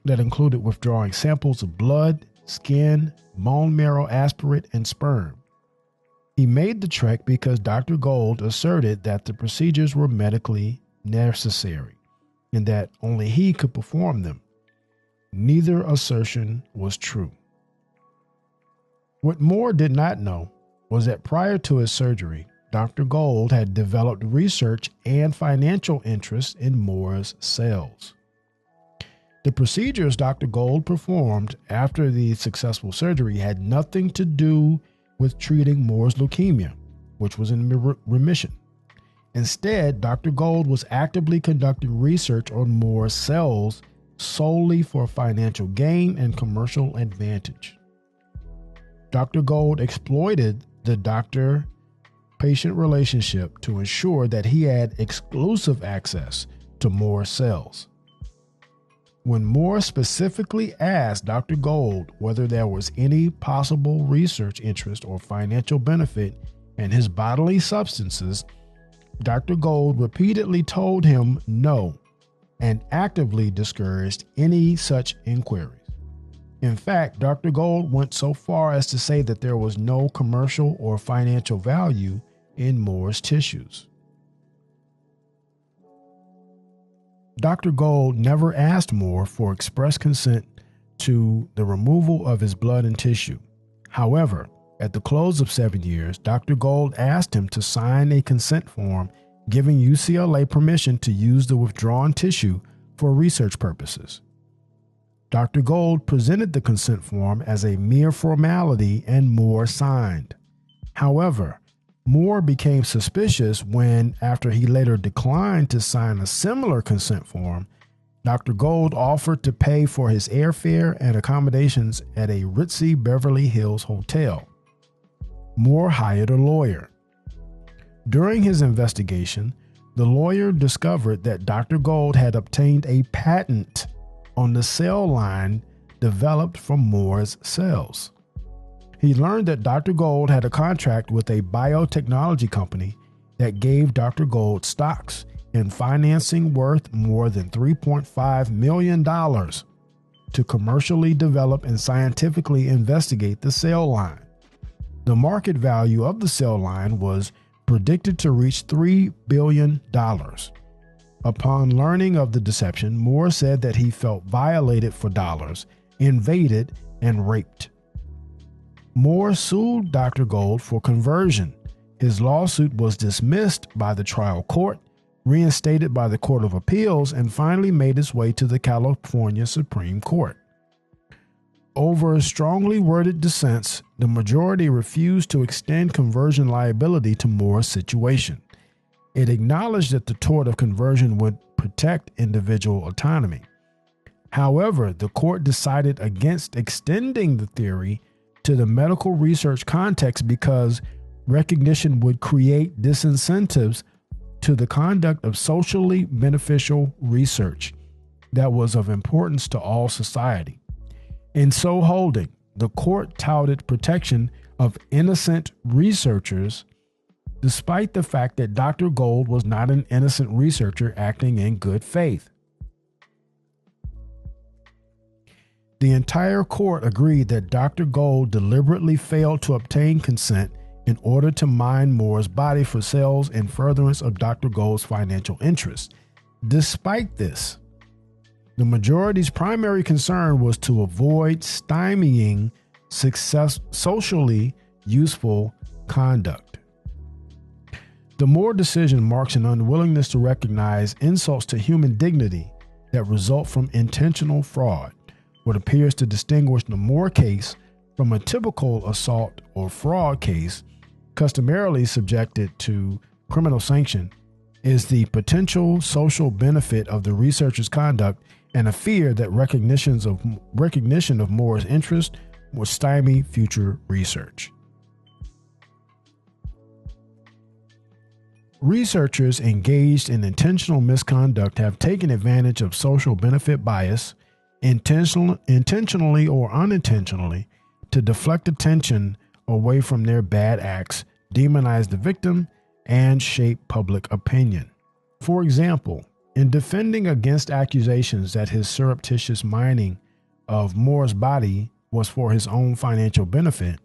that included withdrawing samples of blood, skin, bone marrow aspirate, and sperm. He made the trek because Dr. Gold asserted that the procedures were medically necessary and that only he could perform them. Neither assertion was true. What Moore did not know was that prior to his surgery, Dr. Gold had developed research and financial interest in Moore's cells. The procedures Dr. Gold performed after the successful surgery had nothing to do with treating Moore's leukemia, which was in remission. Instead, Dr. Gold was actively conducting research on Moore's cells solely for financial gain and commercial advantage. Dr. Gold exploited the doctor-patient relationship to ensure that he had exclusive access to Moore's cells. When Moore specifically asked Dr. Gold whether there was any possible research interest or financial benefit in his bodily substances, Dr. Gold repeatedly told him no and actively discouraged any such inquiries. In fact, Dr. Gold went so far as to say that there was no commercial or financial value in Moore's tissues. Dr. Gold never asked Moore for express consent to the removal of his blood and tissue. However, at the close of 7 years, Dr. Gold asked him to sign a consent form giving UCLA permission to use the withdrawn tissue for research purposes. Dr. Gold presented the consent form as a mere formality and Moore signed. However, Moore became suspicious when, after he later declined to sign a similar consent form, Dr. Gold offered to pay for his airfare and accommodations at a ritzy Beverly Hills hotel. Moore hired a lawyer. During his investigation, the lawyer discovered that Dr. Gold had obtained a patent on the cell line developed from Moore's cells. He learned that Dr. Gold had a contract with a biotechnology company that gave Dr. Gold stocks in financing worth more than $3.5 million to commercially develop and scientifically investigate the cell line. The market value of the cell line was predicted to reach $3 billion. Upon learning of the deception, Moore said that he felt violated for dollars, invaded, and raped. Moore sued Dr. Gold for conversion. His lawsuit was dismissed by the trial court, reinstated by the Court of Appeals, and finally made its way to the California Supreme Court. Over strongly worded dissents, the majority refused to extend conversion liability to Moore's situation. It acknowledged that the tort of conversion would protect individual autonomy. However, the court decided against extending the theory to the medical research context because recognition would create disincentives to the conduct of socially beneficial research that was of importance to all society. In so holding, the court touted protection of innocent researchers, despite the fact that Dr. Gold was not an innocent researcher acting in good faith. The entire court agreed that Dr. Gold deliberately failed to obtain consent in order to mine Moore's body for cells in furtherance of Dr. Gold's financial interests. Despite this, the majority's primary concern was to avoid stymieing socially useful conduct. The Moore decision marks an unwillingness to recognize insults to human dignity that result from intentional fraud. What appears to distinguish the Moore case from a typical assault or fraud case customarily subjected to criminal sanction is the potential social benefit of the researcher's conduct and a fear that recognition of Moore's interest will stymie future research. Researchers engaged in intentional misconduct have taken advantage of social benefit bias, intentionally or unintentionally, to deflect attention away from their bad acts, demonize the victim, and shape public opinion. For example, in defending against accusations that his surreptitious mining of Moore's body was for his own financial benefit,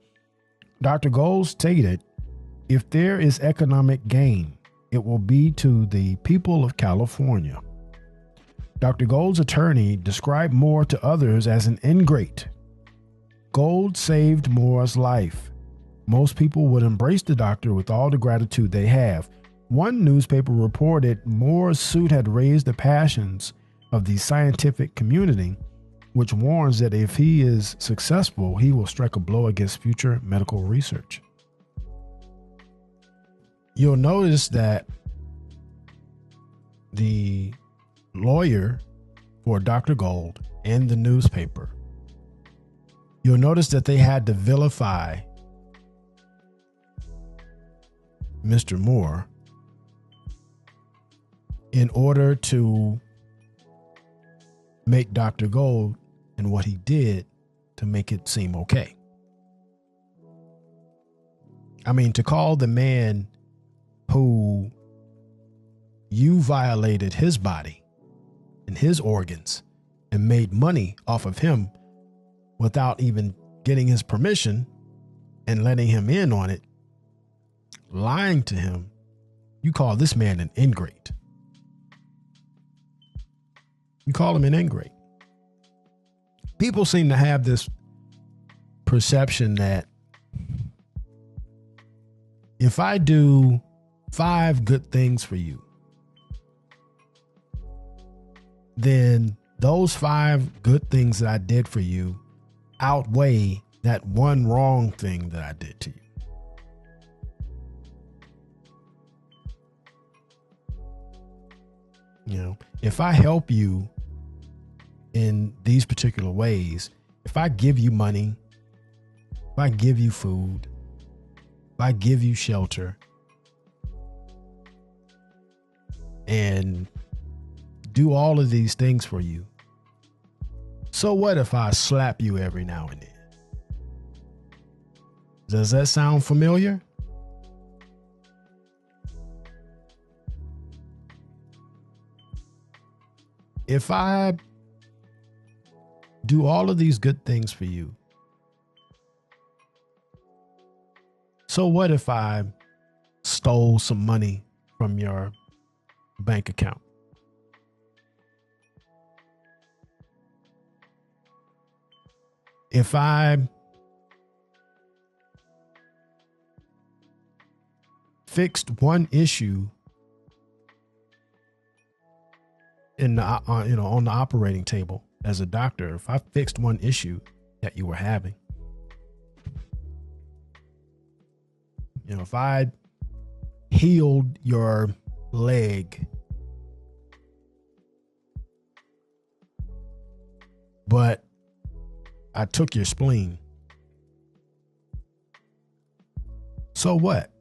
Dr. Gold stated, "If there is economic gain, it will be to the people of California." Dr. Gold's attorney described Moore to others as an ingrate. Gold saved Moore's life. Most people would embrace the doctor with all the gratitude they have. One newspaper reported Moore's suit had raised the passions of the scientific community, which warns that if he is successful, he will strike a blow against future medical research. You'll notice that the lawyer for Dr. Gold and the newspaper, you'll notice that they had to vilify Mr. Moore in order to make Dr. Gold and what he did to make it seem okay. I mean, to call the man who you violated his body and his organs and made money off of him without even getting his permission and letting him in on it, lying to him, you call this man an ingrate. You call him an ingrate. People seem to have this perception that if I do 5 good things for you, then those 5 good things that I did for you outweigh that one wrong thing that I did to you. You know, if I help you in these particular ways, if I give you money, if I give you food, if I give you shelter, and do all of these things for you, so what if I slap you every now and then? Does that sound familiar? If I do all of these good things for you, so what if I stole some money from your bank account? If I fixed one issue in the on the operating table as a doctor, if I fixed one issue that you were having, if I healed your leg, but I took your spleen, so what?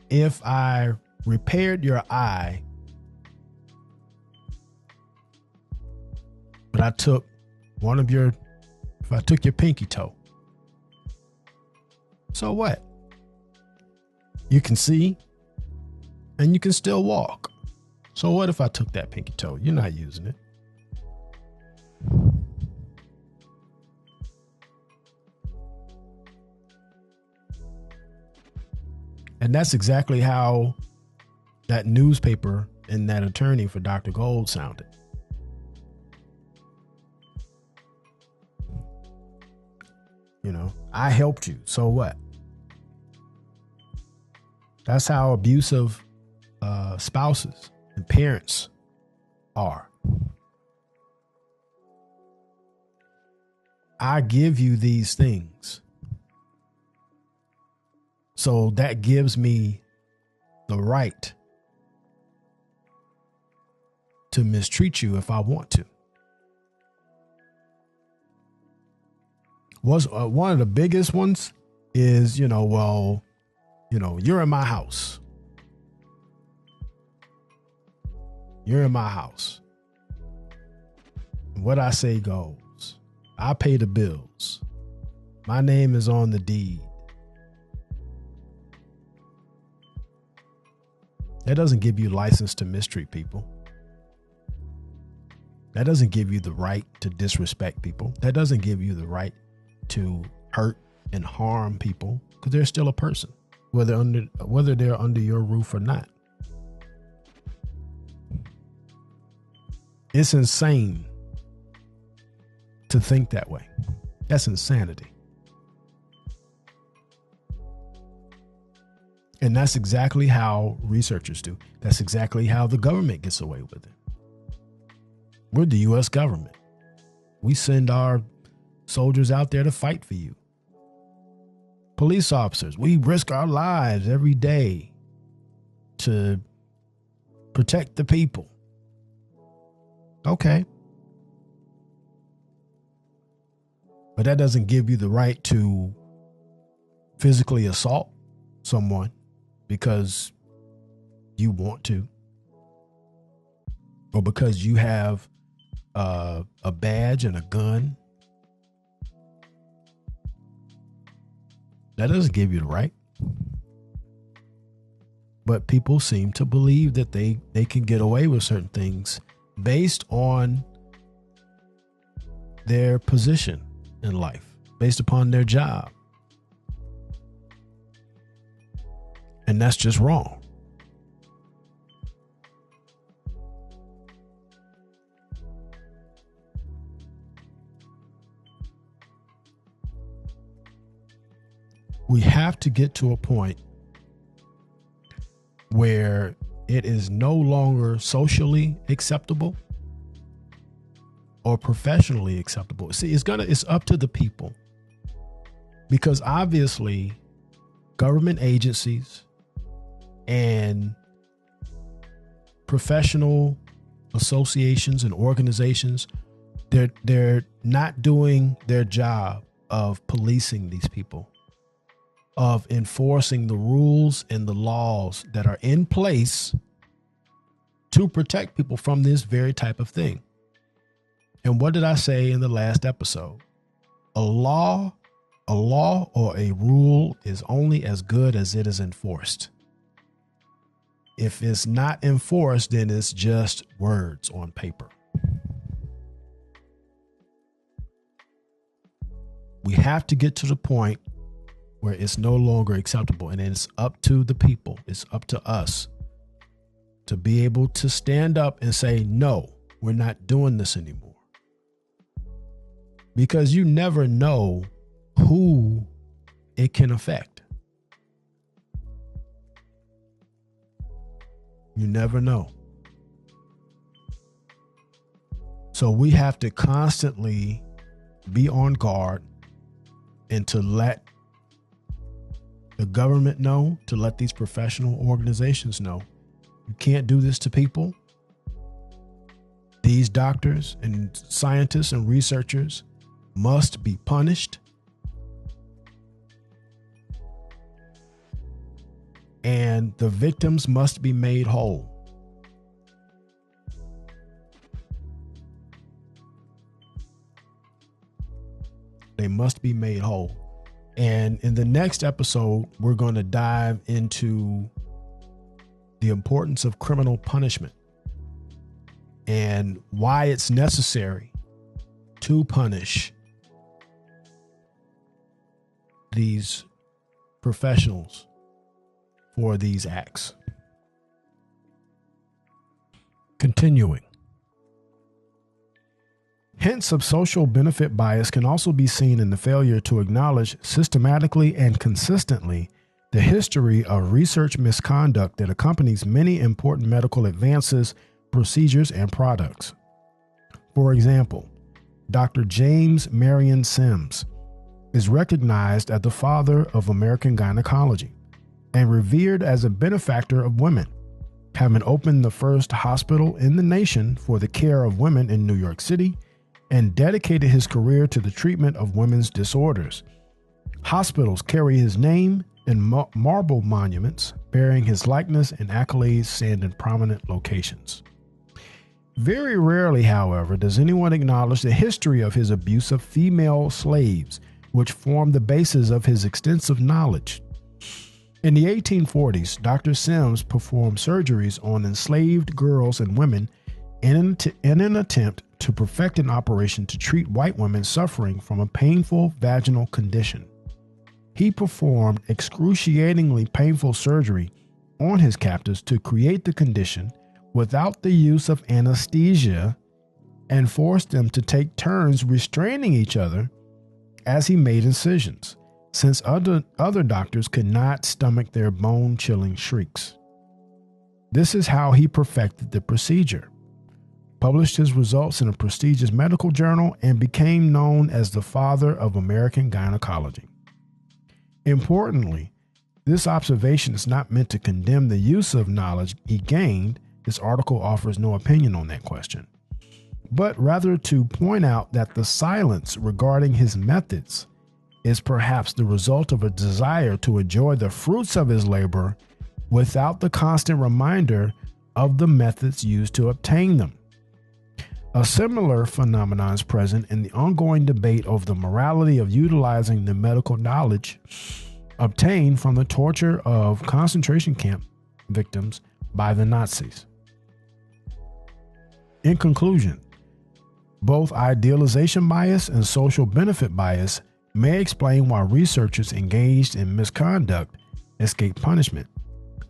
If I repaired your eye, but I took if I took your pinky toe, so what? You can see and you can still walk. So what if I took that pinky toe? You're not using it. And that's exactly how that newspaper and that attorney for Dr. Gold sounded. I helped you. So what? That's how abusive spouses and parents are. I give you these things, so that gives me the right to mistreat you if I want to. One of the biggest ones is, you're in my house. You're in my house. What I say goes. I pay the bills. My name is on the deed. That doesn't give you license to mistreat people. That doesn't give you the right to disrespect people. That doesn't give you the right to hurt and harm people, because they're still a person, whether they're under your roof or not. It's insane to think that way. That's insanity. And that's exactly how researchers do. That's exactly how the government gets away with it. We're the U.S. government. We send our soldiers out there to fight for you. Police officers, we risk our lives every day to protect the people. Okay. But that doesn't give you the right to physically assault someone because you want to, or because you have a badge and a gun. That doesn't give you the right. But people seem to believe that they can get away with certain things based on their position in life, based upon their job. And that's just wrong. We have to get to a point where it is no longer socially acceptable or professionally acceptable. See, it's up to the people, because obviously government agencies and professional associations and organizations, they're not doing their job of policing these people, of enforcing the rules and the laws that are in place to protect people from this very type of thing. And what did I say in the last episode? A law or a rule is only as good as it is enforced. If it's not enforced, then it's just words on paper. We have to get to the point where it's no longer acceptable. And it's up to the people. It's up to us to be able to stand up and say, no, we're not doing this anymore. Because you never know who it can affect. You never know. So we have to constantly be on guard and to let the government know, to let these professional organizations know, you can't do this to people. These doctors and scientists and researchers must be punished. And the victims must be made whole. They must be made whole. And in the next episode, we're going to dive into the importance of criminal punishment and why it's necessary to punish these professionals for these acts. Continuing. Hints of social benefit bias can also be seen in the failure to acknowledge systematically and consistently the history of research misconduct that accompanies many important medical advances, procedures, and products. For example, Dr. James Marion Sims is recognized as the father of American gynecology and revered as a benefactor of women, having opened the first hospital in the nation for the care of women in New York City, and dedicated his career to the treatment of women's disorders. Hospitals carry his name, and marble monuments bearing his likeness and accolades stand in prominent locations. Very rarely, however, does anyone acknowledge the history of his abuse of female slaves, which formed the basis of his extensive knowledge. In the 1840s, Dr. Sims performed surgeries on enslaved girls and women in an attempt to perfect an operation to treat white women suffering from a painful vaginal condition. He performed excruciatingly painful surgery on his captives to create the condition without the use of anesthesia and forced them to take turns restraining each other as he made incisions, since other doctors could not stomach their bone-chilling shrieks. This is how he perfected the procedure, published his results in a prestigious medical journal, and became known as the father of American gynecology. Importantly, this observation is not meant to condemn the use of knowledge he gained. This article offers no opinion on that question, but rather to point out that the silence regarding his methods is perhaps the result of a desire to enjoy the fruits of his labor without the constant reminder of the methods used to obtain them. A similar phenomenon is present in the ongoing debate over the morality of utilizing the medical knowledge obtained from the torture of concentration camp victims by the Nazis. In conclusion, both idealization bias and social benefit bias may explain why researchers engaged in misconduct escape punishment.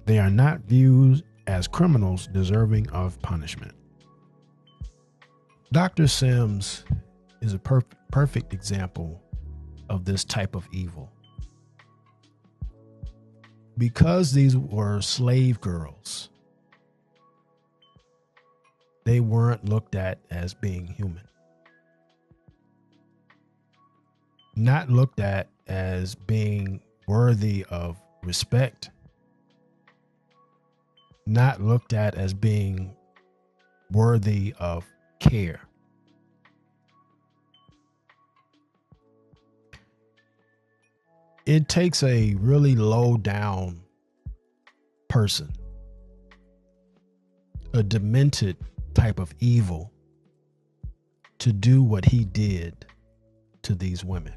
They are not viewed as criminals deserving of punishment. Dr. Sims is a perfect example of this type of evil. Because these were slave girls, they weren't looked at as being human. Not looked at as being worthy of respect. Not looked at as being worthy of care. It takes a really low down person, a demented type of evil, to do what he did to these women.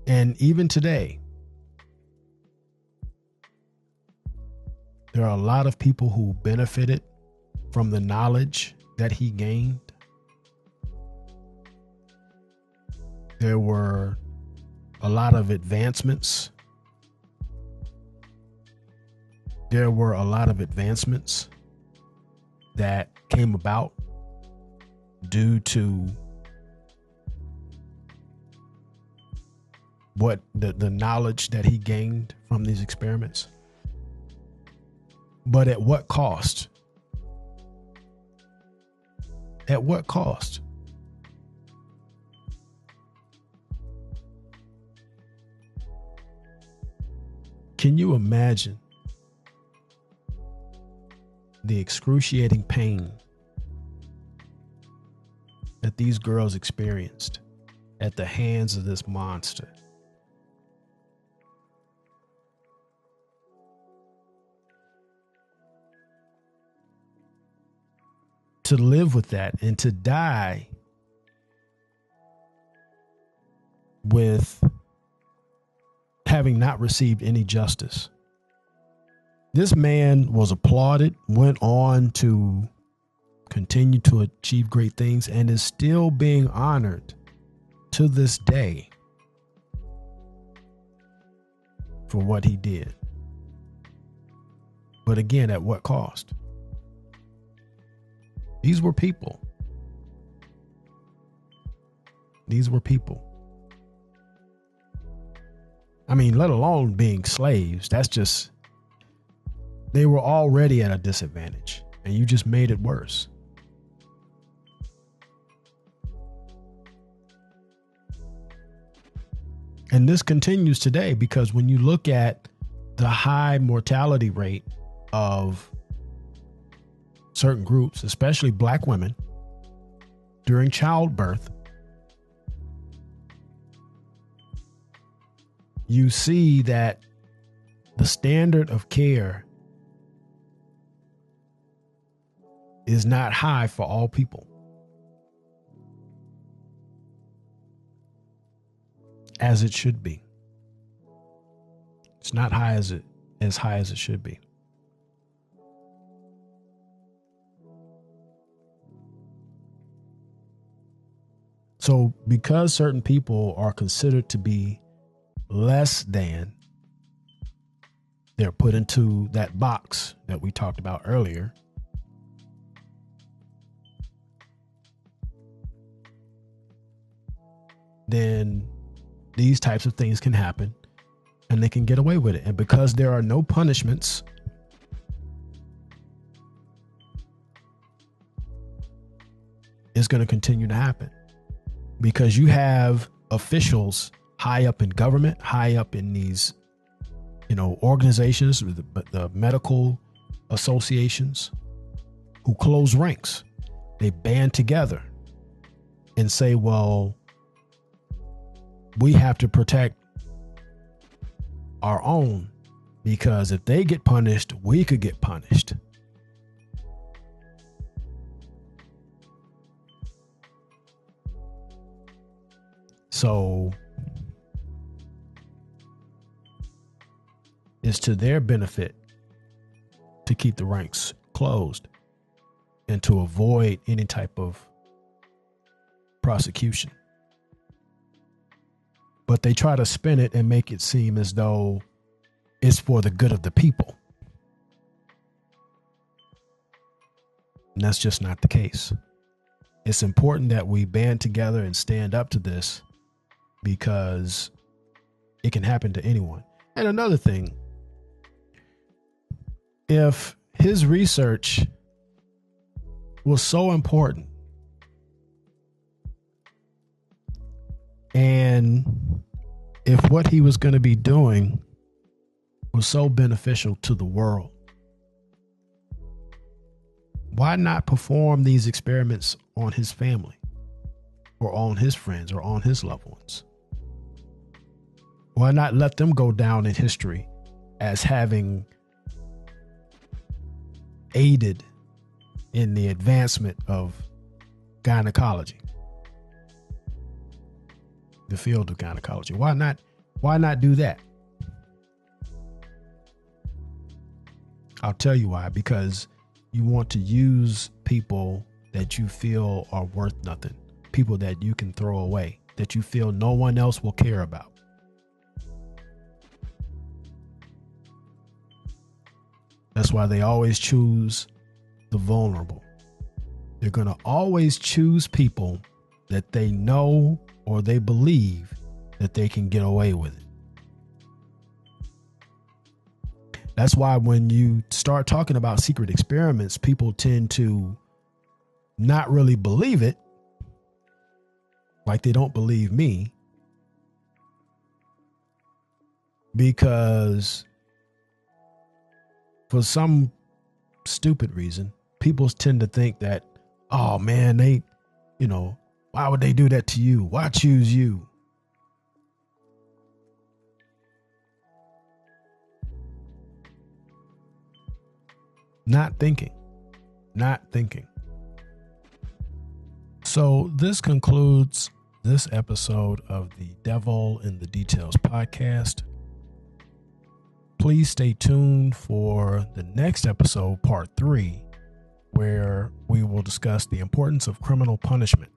And even today, there are a lot of people who benefited from the knowledge that he gained. There were a lot of advancements. There were a lot of advancements that came about due to what the knowledge that he gained from these experiments. But at what cost? At what cost? Can you imagine the excruciating pain that these girls experienced at the hands of this monster? To live with that and to die with having not received any justice. This man was applauded, went on to continue to achieve great things, and is still being honored to this day for what he did. But again, at what cost? These were people. These were people. I mean, let alone being slaves. That's just, they were already at a disadvantage, and you just made it worse. And this continues today, because when you look at the high mortality rate of certain groups, especially Black women, during childbirth, you see that the standard of care is not high for all people, as it should be. It's not high as it should be. So because certain people are considered to be less than, they're put into that box that we talked about earlier. Then these types of things can happen and they can get away with it. And because there are no punishments, it's going to continue to happen, because you have officials high up in government, high up in these, organizations, the medical associations, who close ranks. They band together and say, well, we have to protect our own, because if they get punished, we could get punished. So it's to their benefit to keep the ranks closed and to avoid any type of prosecution. But they try to spin it and make it seem as though it's for the good of the people. And that's just not the case. It's important that we band together and stand up to this, because it can happen to anyone. And another thing, if his research was so important and if what he was going to be doing was so beneficial to the world, why not perform these experiments on his family or on his friends or on his loved ones? Why not let them go down in history as having aided in the advancement of gynecology, the field of gynecology? Why not do that? I'll tell you why. Because you want to use people that you feel are worth nothing, people that you can throw away, that you feel no one else will care about. That's why they always choose the vulnerable. They're going to always choose people that they know or they believe that they can get away with it. That's why when you start talking about secret experiments, people tend to not really believe it, like they don't believe me, because for some stupid reason, people tend to think that, oh man, why would they do that to you? Why choose you? Not thinking. So this concludes this episode of the Devil in the Details podcast. Please stay tuned for the next episode, part 3, where we will discuss the importance of criminal punishment.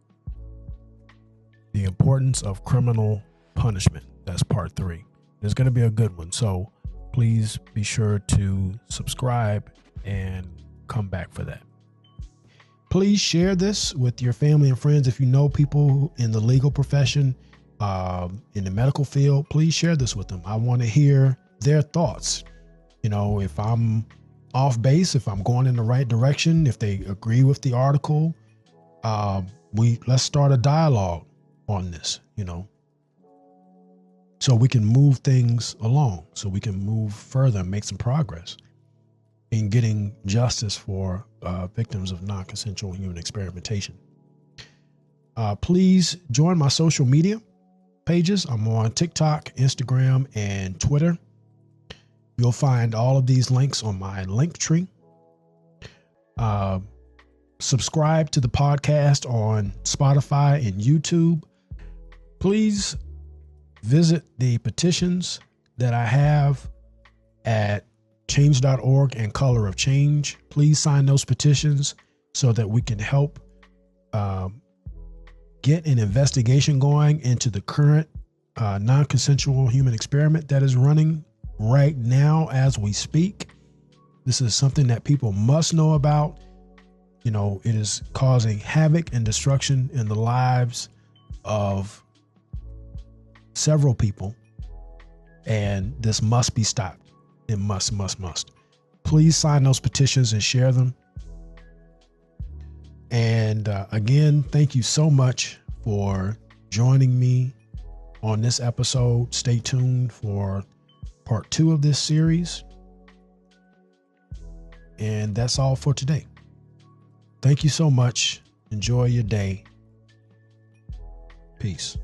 The importance of criminal punishment. That's part 3. It's going to be a good one. So please be sure to subscribe and come back for that. Please share this with your family and friends. If you know people in the legal profession, in the medical field, please share this with them. I want to hear their thoughts. If I'm off base, if I'm going in the right direction, if they agree with the article, let's start a dialogue on this, so we can move things along, so we can move further and make some progress in getting justice for victims of non-consensual human experimentation. Please join my social media pages. I'm on TikTok, Instagram, and Twitter. You'll find all of these links on my link tree. Subscribe to the podcast on Spotify and YouTube. Please visit the petitions that I have at change.org and Color of Change. Please sign those petitions so that we can help get an investigation going into the current non-consensual human experiment that is running right now as we speak. This is something that people must know about. You know, it is causing havoc and destruction in the lives of several people, and this must be stopped. It must. Please sign those petitions and share them. And again, thank you so much for joining me on this episode. Stay tuned for part 2 of this series. And that's all for today. Thank you so much. Enjoy your day. Peace.